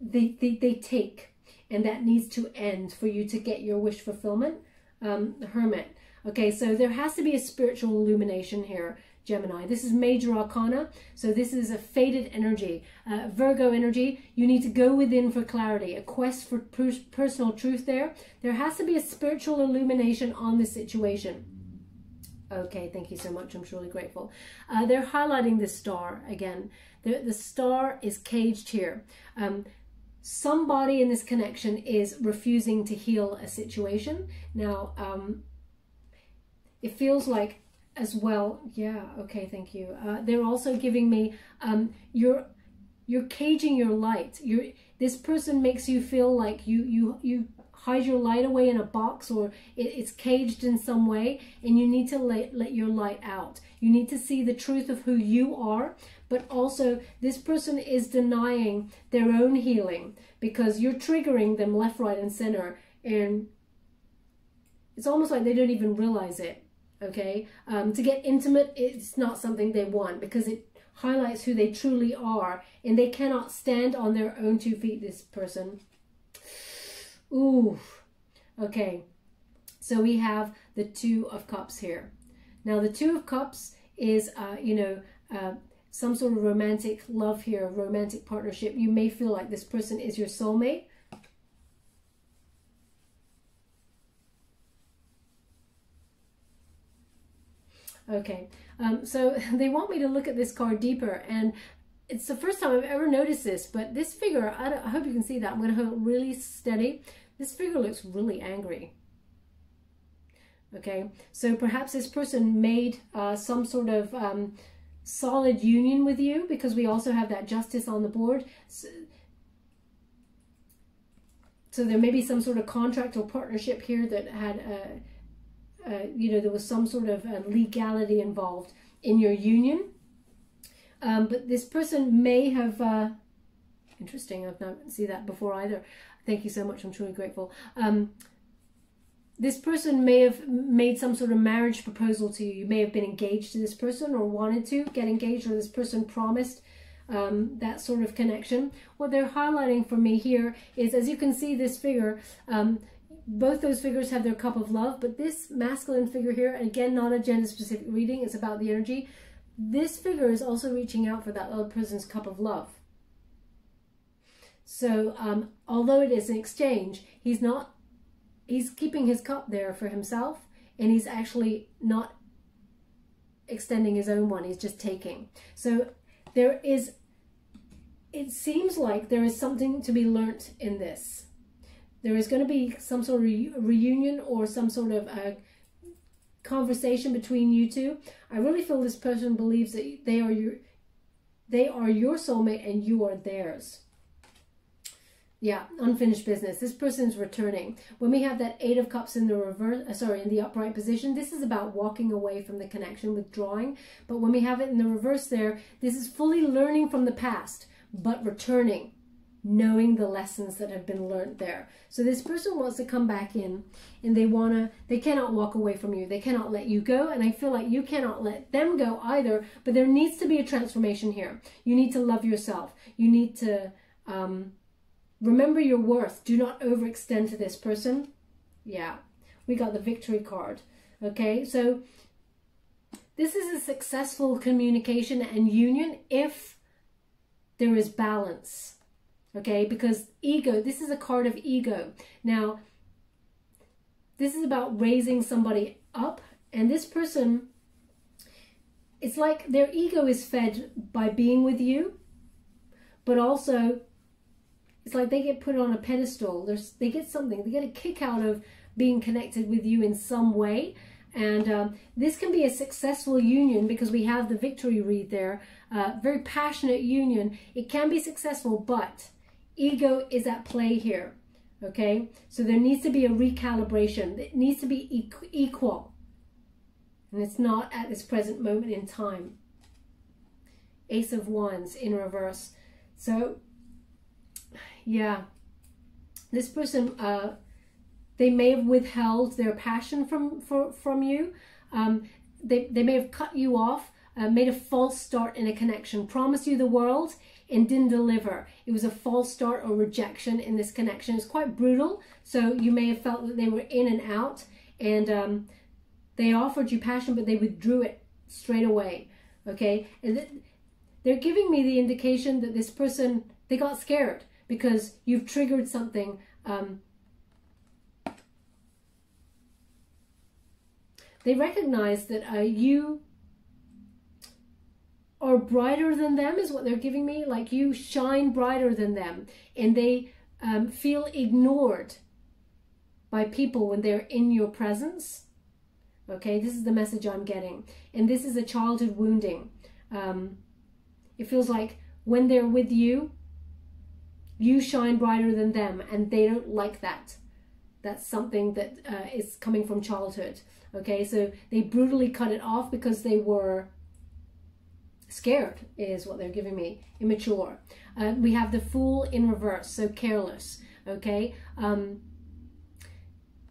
[SPEAKER 1] They take, and that needs to end for you to get your wish fulfillment. The Hermit. Okay, so there has to be a spiritual illumination here, Gemini. This is major arcana, so this is a faded energy. Virgo energy, you need to go within for clarity, a quest for personal truth there. There has to be a spiritual illumination on this situation. Okay, thank you so much. I'm truly grateful. They're highlighting the star again. The star is caged here. Somebody in this connection is refusing to heal a situation. Now, it feels like as well, yeah, okay, thank you. They're also giving me, you're caging your light. This person makes you feel like you hide your light away in a box, or it's caged in some way, and you need to let your light out. You need to see the truth of who you are, but also this person is denying their own healing because you're triggering them left, right, and center, and it's almost like they don't even realize it. Okay, to get intimate, it's not something they want because it highlights who they truly are, and they cannot stand on their own 2 feet, this person. Ooh, okay, so we have the 2 of Cups here. Now the 2 of Cups is, some sort of romantic love here, romantic partnership. You may feel like this person is your soulmate. Okay, so they want me to look at this card deeper, and it's the first time I've ever noticed this, but this figure, I hope you can see that. I'm going to hold really steady. This figure looks really angry. Okay, so perhaps this person made some sort of solid union with you, because we also have that Justice on the board. So there may be some sort of contract or partnership here that had you know, there was some sort of legality involved in your union. But this person may have, interesting, I've not seen that before either. Thank you so much, I'm truly grateful. This person may have made some sort of marriage proposal to you. You may have been engaged to this person or wanted to get engaged, or this person promised that sort of connection. What they're highlighting for me here is, as you can see, this figure, both those figures have their cup of love, but this masculine figure here, again, not a gender-specific reading, it's about the energy. This figure is also reaching out for that other person's cup of love. So, although it is an exchange, he's keeping his cup there for himself, and he's actually not extending his own one, he's just taking. So, it seems like there is something to be learnt in this. There is going to be some sort of reunion or some sort of conversation between you two. I really feel this person believes that they are your soulmate and you are theirs. Yeah, unfinished business. This person's returning. When we have that Eight of Cups in the reverse, in the upright position, this is about walking away from the connection, withdrawing. But when we have it in the reverse there, this is fully learning from the past, but returning, knowing the lessons that have been learned there. So this person wants to come back in, and they cannot walk away from you. They cannot let you go, and I feel like you cannot let them go either, but there needs to be a transformation here. You need to love yourself. You need to remember your worth. Do not overextend to this person. Yeah, we got the Victory card. Okay, so this is a successful communication and union if there is balance. Okay, because ego, this is a card of ego. Now, this is about raising somebody up, and this person, it's like their ego is fed by being with you, but also it's like they get put on a pedestal. They get something, they get a kick out of being connected with you in some way. And this can be a successful union because we have the Victory read there. Very passionate union. It can be successful, but ego is at play here, okay? So there needs to be a recalibration. It needs to be equal. And it's not at this present moment in time. Ace of Wands in reverse. So, yeah. This person, they may have withheld their passion from you. They may have cut you off, made a false start in a connection, promised you the world, and didn't deliver. It was a false start or rejection in this connection. It's quite brutal. So you may have felt that they were in and out, and they offered you passion, but they withdrew it straight away. Okay, and they're giving me the indication that this person, they got scared because you've triggered something. They recognize that you are brighter than them, is what they're giving me. Like you shine brighter than them, and they feel ignored by people when they're in your presence. Okay, this is the message I'm getting. And this is a childhood wounding. It feels like when they're with you, you shine brighter than them, and they don't like that. That's something that is coming from childhood. Okay, so they brutally cut it off because they were scared, is what they're giving me. Immature. We have the Fool in reverse, so careless. Okay.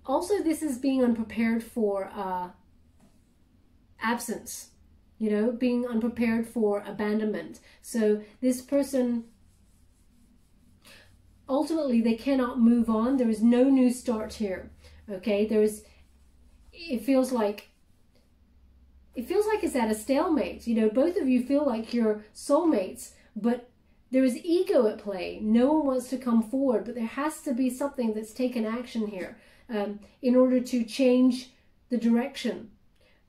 [SPEAKER 1] Also, this is being unprepared for absence. You know, being unprepared for abandonment. So this person, ultimately, they cannot move on. There is no new start here. Okay, it feels like it feels like it's at a stalemate. You know, both of you feel like you're soulmates, but there is ego at play. No one wants to come forward, but there has to be something that's taken action here in order to change the direction.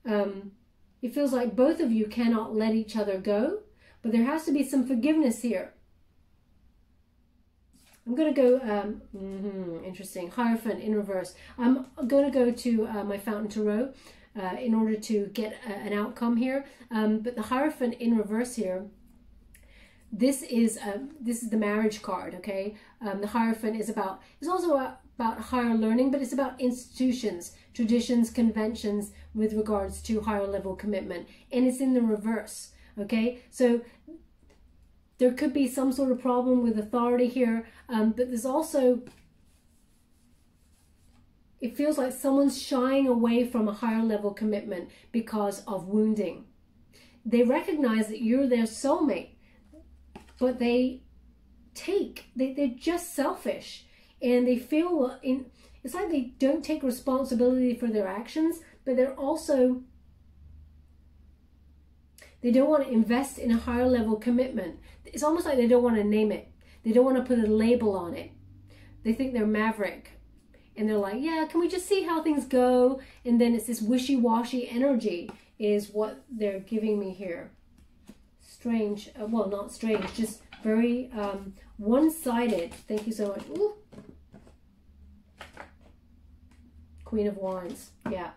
[SPEAKER 1] It feels like both of you cannot let each other go, but there has to be some forgiveness here. I'm going to go, interesting, Hierophant in reverse. I'm going to go to my Fountain Tarot in order to get an outcome here. But the Hierophant in reverse here, this is the marriage card, okay? The Hierophant is also about higher learning, but it's about institutions, traditions, conventions with regards to higher level commitment. And it's in the reverse, okay? So there could be some sort of problem with authority here, but there's also, it feels like someone's shying away from a higher level commitment because of wounding. They recognize that you're their soulmate, but they're just selfish, and they feel, it's like they don't take responsibility for their actions, but they're also, they don't want to invest in a higher level commitment. It's almost like they don't want to name it. They don't want to put a label on it. They think they're maverick. And they're like, yeah, can we just see how things go? And then it's this wishy-washy energy is what they're giving me here. Strange. Well, not strange. Just very one-sided. Thank you so much. Ooh. Queen of Wands. Yeah.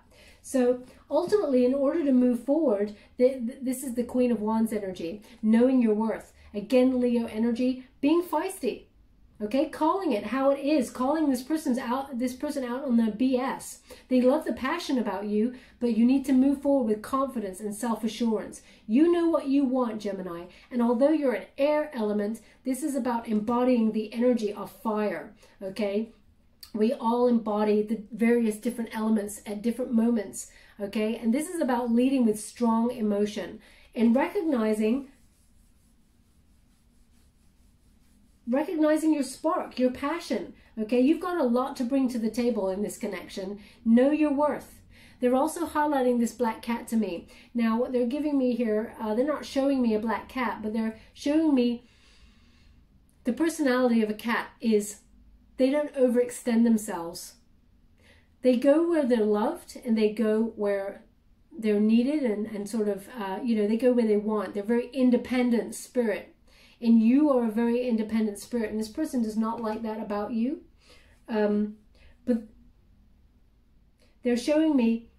[SPEAKER 1] So ultimately, in order to move forward, this is the Queen of Wands energy. Knowing your worth. Again, Leo energy. Being feisty. Okay, calling it how it is, calling this person out on the BS. They love the passion about you, but you need to move forward with confidence and self-assurance. You know what you want, Gemini, and although you're an air element, this is about embodying the energy of fire, okay? We all embody the various different elements at different moments, okay? And this is about leading with strong emotion and recognizing your spark, your passion, okay? You've got a lot to bring to the table in this connection. Know your worth. They're also highlighting this black cat to me. Now, what they're giving me here, they're not showing me a black cat, but they're showing me the personality of a cat is they don't overextend themselves. They go where they're loved, and they go where they're needed, and sort of, they go where they want. They're very independent spirit. And you are a very independent spirit. And this person does not like that about you. But they're showing me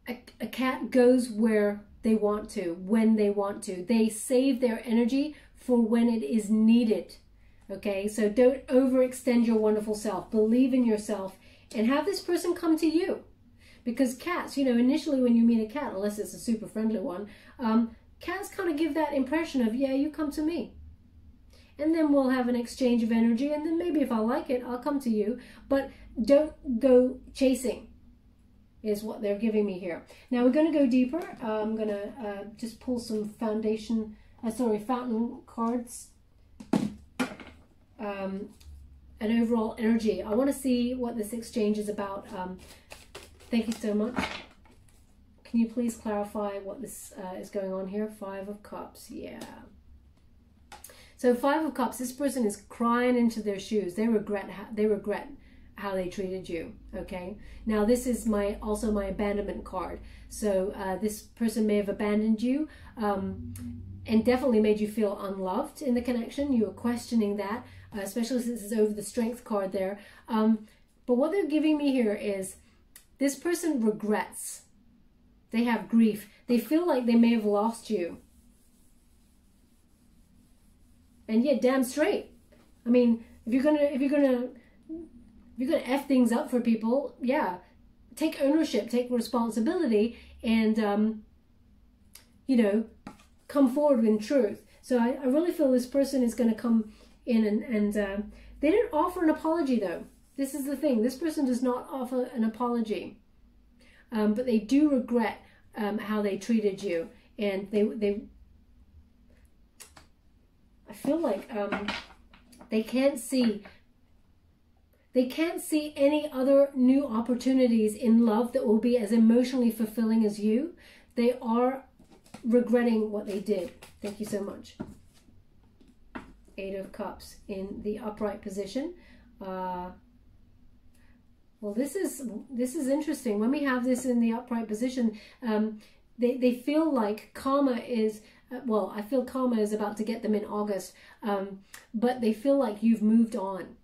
[SPEAKER 1] a cat goes where they want to, when they want to. They save their energy for when it is needed. Okay, so don't overextend your wonderful self. Believe in yourself and have this person come to you. Because cats, initially when you meet a cat, unless it's a super friendly one, cats kind of give that impression of, yeah, you come to me. And then we'll have an exchange of energy, and then maybe if I like it, I'll come to you. But don't go chasing, is what they're giving me here. Now we're going to go deeper. I'm going to just pull some fountain cards. An overall energy. I want to see what this exchange is about. Thank you so much. Can you please clarify what this is going on here? 5 of Cups, yeah. So 5 of Cups, this person is crying into their shoes. They regret how they treated you, okay? Now this is also my abandonment card. So this person may have abandoned you and definitely made you feel unloved in the connection. You were questioning that, especially since it's over the Strength card there. But what they're giving me here is this person regrets. They have grief. They feel like they may have lost you. And yeah, damn straight. I mean, if you're gonna F things up for people, yeah, take ownership, take responsibility, and come forward with truth. So I really feel this person is going to come in and they didn't offer an apology though. This is the thing. This person does not offer an apology. But they do regret how they treated you, and I feel like they They can't see any other new opportunities in love that will be as emotionally fulfilling as you. They are regretting what they did. Thank you so much. Eight of Cups in the upright position. Well, this is interesting. When we have this in the upright position, they feel like karma is, well, I feel karma is about to get them in August, but they feel like you've moved on.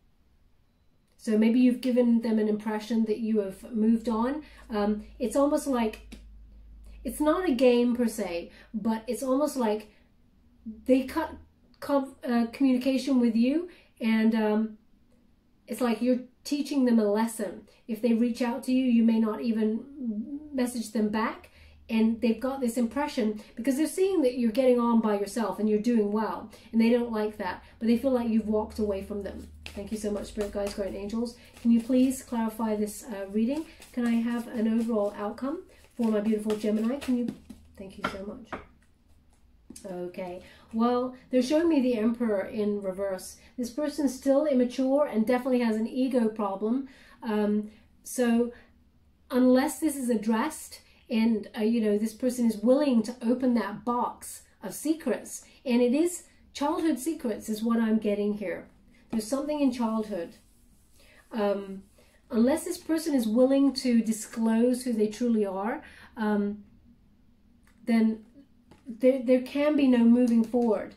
[SPEAKER 1] So maybe you've given them an impression that you have moved on. It's almost like, it's not a game per se, but it's almost like they cut communication with you, and it's like you're teaching them a lesson. If they reach out to you, you may not even message them back, and they've got this impression because they're seeing that you're getting on by yourself and you're doing well, and they don't like that, but they feel like you've walked away from them. Thank you so much, Spirit Guides, Guardian Angels. Can you please clarify this reading? Can I have an overall outcome for my beautiful Gemini? Can you? Thank you so much. Okay, well, they're showing me the Emperor in reverse. This person's still immature and definitely has an ego problem. So unless this is addressed and, you know, this person is willing to open that box of secrets, and it is childhood secrets is what I'm getting here. There's something in childhood. Unless this person is willing to disclose who they truly are, then there can be no moving forward.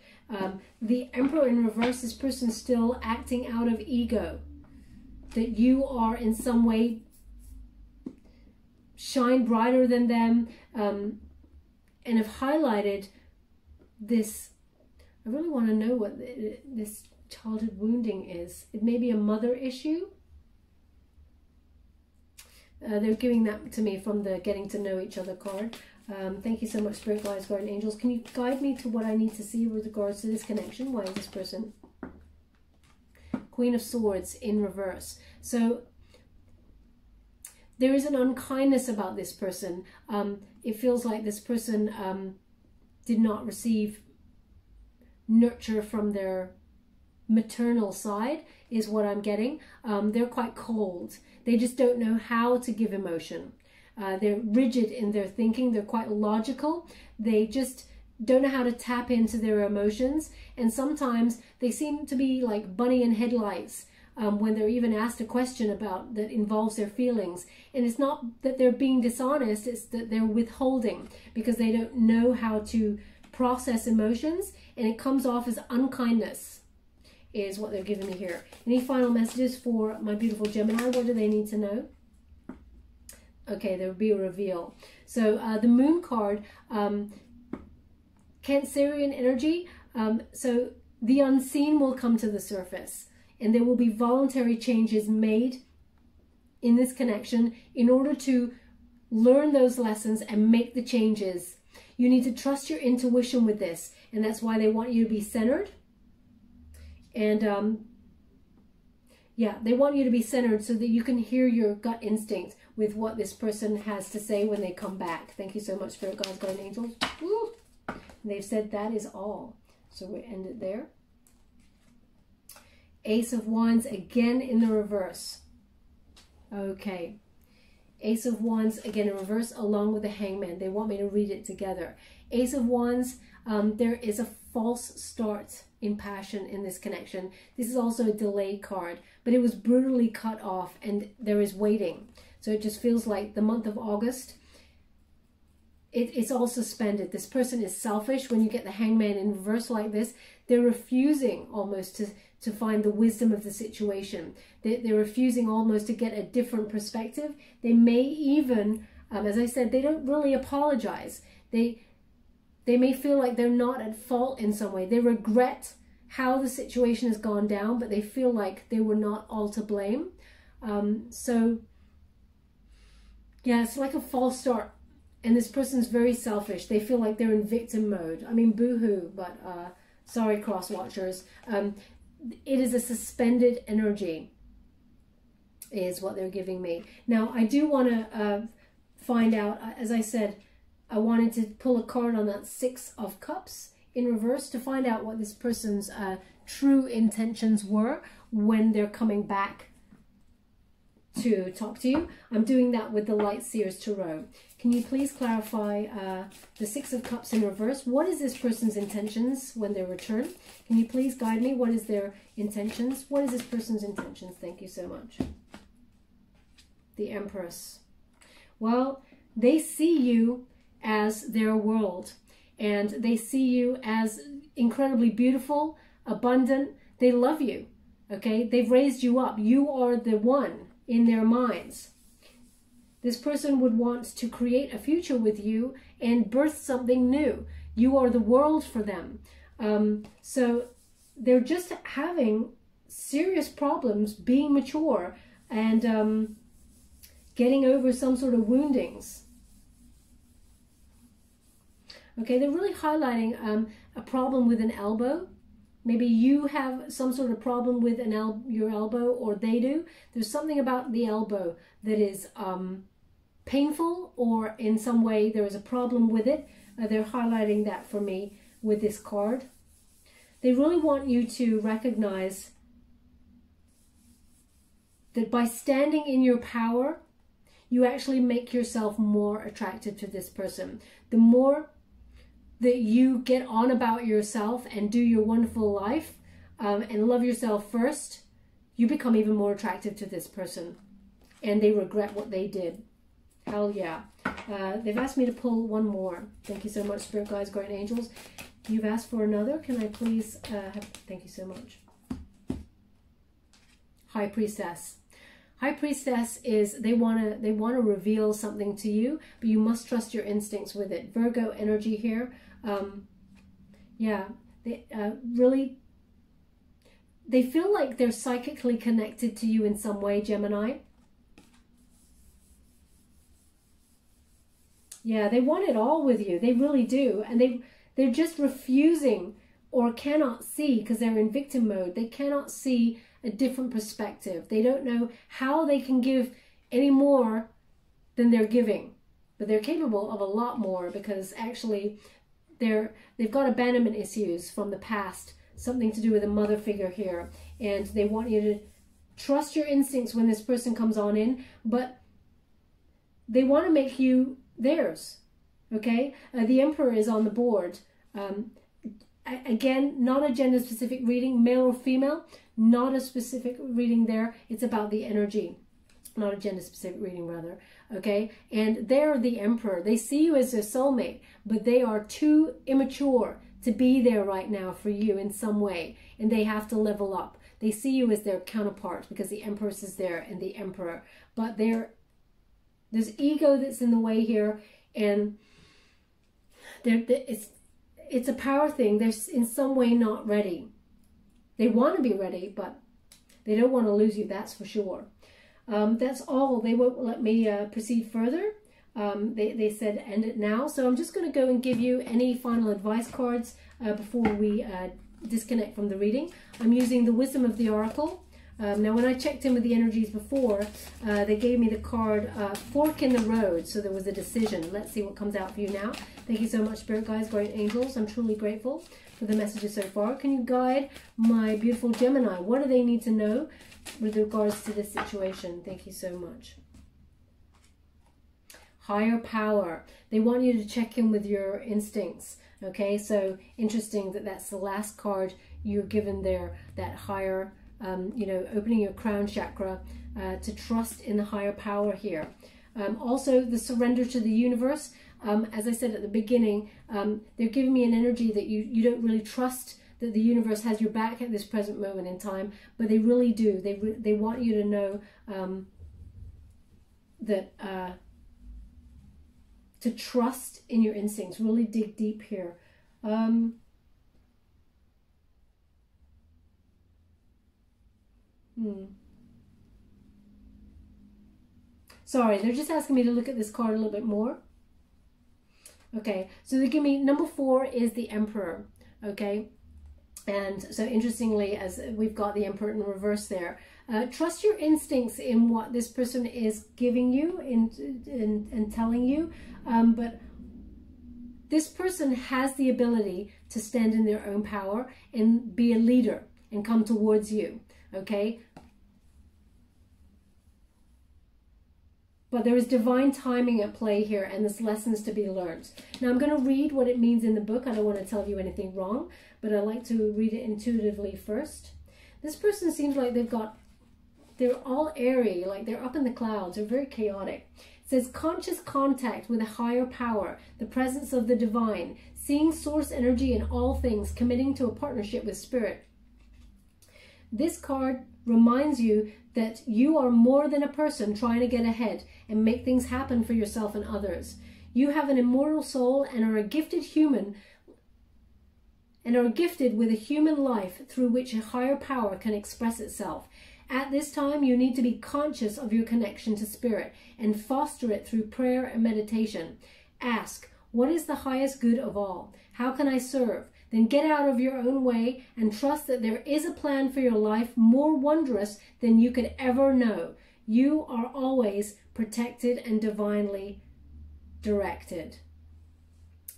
[SPEAKER 1] The Emperor in reverse, this person's still acting out of ego, that you are in some way shine brighter than them, and have highlighted this. I really want to know what this childhood wounding is. It may be a mother issue. They're giving that to me from the Getting to Know Each Other card. Thank you so much, Spirit Guides, Guardian Angels. Can you guide me to what I need to see with regards to this connection? Why is this person? Queen of Swords in reverse. So there is an unkindness about this person. It feels like this person did not receive nurture from their maternal side, is what I'm getting. They're quite cold. They just don't know how to give emotion. They're rigid in their thinking. They're quite logical. They just don't know how to tap into their emotions. And sometimes they seem to be like bunny in headlights when they're even asked a question about that involves their feelings. And it's not that they're being dishonest, it's that they're withholding because they don't know how to process emotions, and it comes off as unkindness is what they're giving me here. Any final messages for my beautiful Gemini? What do they need to know? Okay, there will be a reveal. So the Moon card, Cancerian energy. So the unseen will come to the surface, and there will be voluntary changes made in this connection in order to learn those lessons and make the changes. You need to trust your intuition with this, and that's why they want you to be centered. And yeah, they want you to be centered so that you can hear your gut instinct with what this person has to say when they come back. Thank you so much, Spirit Guides, Guardian Angels. Woo! They've said that is all. So we end it there. Ace of Wands again in the reverse. Okay. Ace of Wands again in reverse along with the Hangman. They want me to read it together. Ace of Wands, there is a false start in passion in this connection. This is also a delayed card, but it was brutally cut off and there is waiting. So it just feels like the month of August, it's all suspended. This person is selfish. When you get the Hangman in reverse like this, they're refusing almost to find the wisdom of the situation. They're refusing almost to get a different perspective. They may even, as I said, they don't really apologize. They may feel like they're not at fault in some way. They regret how the situation has gone down, but they feel like they were not all to blame. So, yeah, it's like a false start. And this person's very selfish. They feel like they're in victim mode. I mean, boo-hoo, but sorry, cross watchers. It is a suspended energy, is what they're giving me. Now, I do want to find out, as I said, I wanted to pull a card on that Six of Cups in reverse to find out what this person's true intentions were when they're coming back to talk to you. I'm doing that with the Light Seers Tarot. Can you please clarify the Six of Cups in reverse? What is this person's intentions when they return? Can you please guide me? What is their intentions? What is this person's intentions? Thank you so much. The Empress. Well, they see you as their world, and they see you as incredibly beautiful, abundant. They love you, okay? They've raised you up. You are the one in their minds. This person would want to create a future with you and birth something new. You are the world for them. So they're just having serious problems being mature and getting over some sort of woundings. Okay, they're really highlighting a problem with an elbow. Maybe you have some sort of problem with your elbow, or they do. There's something about the elbow that is painful, or in some way there is a problem with it. They're highlighting that for me with this card. They really want you to recognize that by standing in your power, you actually make yourself more attractive to this person. The more that you get on about yourself and do your wonderful life and love yourself first, you become even more attractive to this person. And they regret what they did. Hell yeah. They've asked me to pull one more. Thank you so much, Spirit Guides, Guardian Angels. You've asked for another. Can I please thank you so much. High Priestess. High Priestess is they want to reveal something to you, but you must trust your instincts with it. Virgo energy here. Yeah, they really, they feel like they're psychically connected to you in some way, Gemini. Yeah, they want it all with you. They really do. And they're just refusing or cannot see, because they're in victim mode. They cannot see a different perspective. They don't know how they can give any more than they're giving. But they're capable of a lot more, because actually they've got abandonment issues from the past, something to do with a mother figure here. And they want you to trust your instincts when this person comes on in, but they want to make you theirs. Okay? The Emperor is on the board. Again, not a gender specific reading, male or female, not a specific reading there. It's about the energy, not a gender specific reading rather. Okay, and they're the Emperor. They see you as their soulmate, but they are too immature to be there right now for you in some way, and they have to level up. They see you as their counterpart because the Empress is there and the Emperor, but there's ego that's in the way here, and it's a power thing. They're in some way not ready. They want to be ready, but they don't want to lose you, that's for sure. That's all. They won't let me proceed further. They said end it now. So I'm just going to go and give you any final advice cards before we disconnect from the reading. I'm using the Wisdom of the Oracle. Now when I checked in with the energies before, they gave me the card Fork in the Road. So there was a decision. Let's see what comes out for you now. Thank you so much, Spirit Guides, Guardian Angels. I'm truly grateful for the messages so far. Can you guide my beautiful Gemini? What do they need to know with regards to this situation? Thank you so much. Higher power. They want you to check in with your instincts. Okay, so interesting that that's the last card you're given there, that higher, you know, opening your crown chakra to trust in the higher power here. Also, the surrender to the universe. As I said at the beginning, they're giving me an energy that you don't really trust that the universe has your back at this present moment in time, but they really do. They want you to know that to trust in your instincts. Really dig deep here. Sorry, they're just asking me to look at this card a little bit more. Okay, so they give me number 4 is the Emperor. Okay, and so interestingly, as we've got the Emperor in reverse there, trust your instincts in what this person is giving you and telling you, but this person has the ability to stand in their own power and be a leader and come towards you. Okay, But there is divine timing at play here, and there's lessons to be learned. Now, I'm going to read what it means in the book. I don't want to tell you anything wrong, but I like to read it intuitively first. This person seems like they're all airy, like they're up in the clouds. They're very chaotic. It says, conscious contact with a higher power, the presence of the divine, seeing source energy in all things, committing to a partnership with spirit. This card reminds you that you are more than a person trying to get ahead and make things happen for yourself and others. You have an immortal soul and are a gifted human, and are gifted with a human life through which a higher power can express itself. At this time, you need to be conscious of your connection to spirit and foster it through prayer and meditation. Ask, what is the highest good of all? How can I serve? Then get out of your own way and trust that there is a plan for your life more wondrous than you could ever know. You are always protected and divinely directed.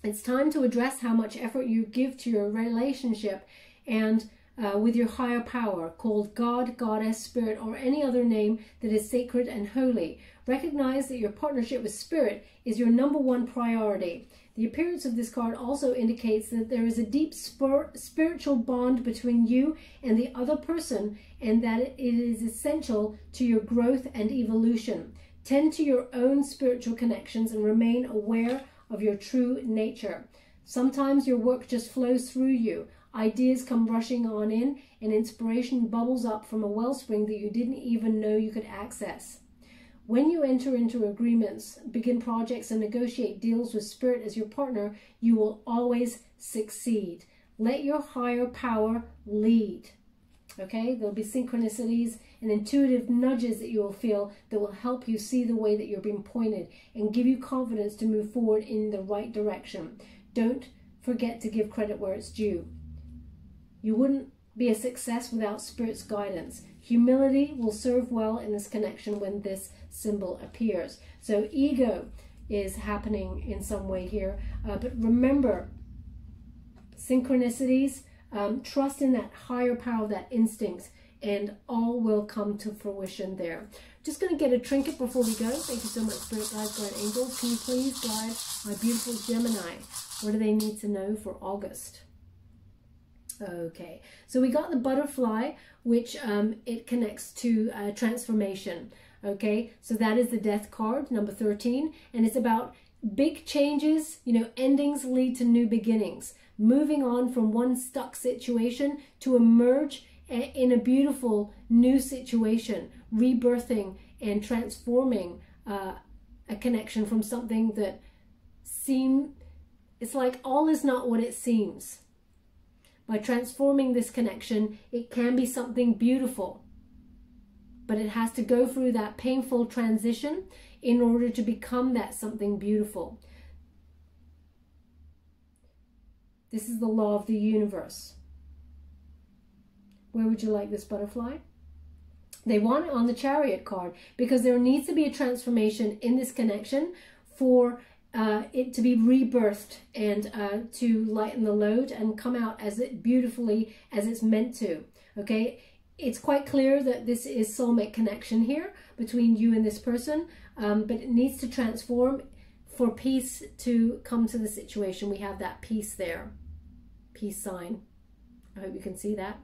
[SPEAKER 1] It's time to address how much effort you give to your relationship and with your higher power, called God, Goddess, Spirit, or any other name that is sacred and holy. Recognize that your partnership with Spirit is your #1 priority. The appearance of this card also indicates that there is a deep spiritual bond between you and the other person, and that it is essential to your growth and evolution. Tend to your own spiritual connections and remain aware of your true nature. Sometimes your work just flows through you. Ideas come rushing on in, and inspiration bubbles up from a wellspring that you didn't even know you could access. When you enter into agreements, begin projects, and negotiate deals with Spirit as your partner, you will always succeed. Let your higher power lead. Okay, there'll be synchronicities and intuitive nudges that you will feel that will help you see the way that you're being pointed and give you confidence to move forward in the right direction. Don't forget to give credit where it's due. You wouldn't be a success without Spirit's guidance. Humility will serve well in this connection when this symbol appears. So ego is happening in some way here. But remember, synchronicities, trust in that higher power, that instinct, and all will come to fruition there. Just going to get a trinket before we go. Thank you so much, Spirit Guides, Guide Angels. Can you please guide my beautiful Gemini? What do they need to know for August? Okay, so we got the butterfly, which it connects to transformation. Okay, so that is the Death card, number 13, and it's about big changes. You know, endings lead to new beginnings. Moving on from one stuck situation to emerge in a beautiful new situation, rebirthing and transforming a connection from something that it's like all is not what it seems. By transforming this connection, it can be something beautiful, but it has to go through that painful transition in order to become that something beautiful. This is the law of the universe. Where would you like this butterfly? They want it on the Chariot card because there needs to be a transformation in this connection for it to be rebirthed and to lighten the load and come out as beautifully as it's meant to. Okay, it's quite clear that this is soulmate connection here between you and this person, but it needs to transform for peace to come to the situation. We have that peace there, peace sign. I hope you can see that.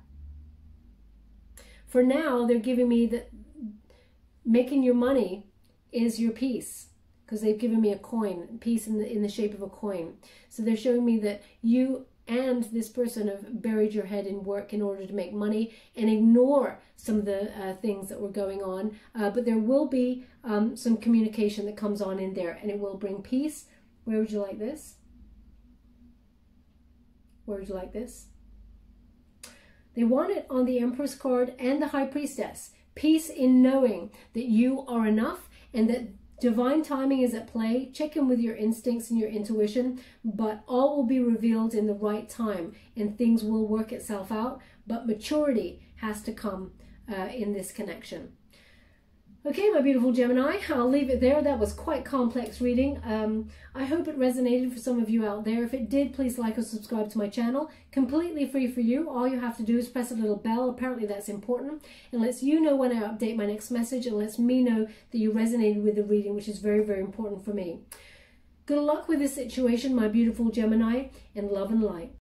[SPEAKER 1] For now, they're giving me that making your money is your peace, because they've given me a coin, peace in the shape of a coin. So they're showing me that you and this person have buried your head in work in order to make money and ignore some of the things that were going on. But there will be some communication that comes on in there, and it will bring peace. Where would you like this? Where would you like this? They want it on the Empress card and the High Priestess. Peace in knowing that you are enough and that divine timing is at play. Check in with your instincts and your intuition, but all will be revealed in the right time and things will work itself out. But maturity has to come in this connection. Okay, my beautiful Gemini, I'll leave it there. That was quite complex reading. I hope it resonated for some of you out there. If it did, please like or subscribe to my channel. Completely free for you. All you have to do is press a little bell. Apparently that's important. And lets you know when I update my next message, and lets me know that you resonated with the reading, which is very, very important for me. Good luck with this situation, my beautiful Gemini, and love and light.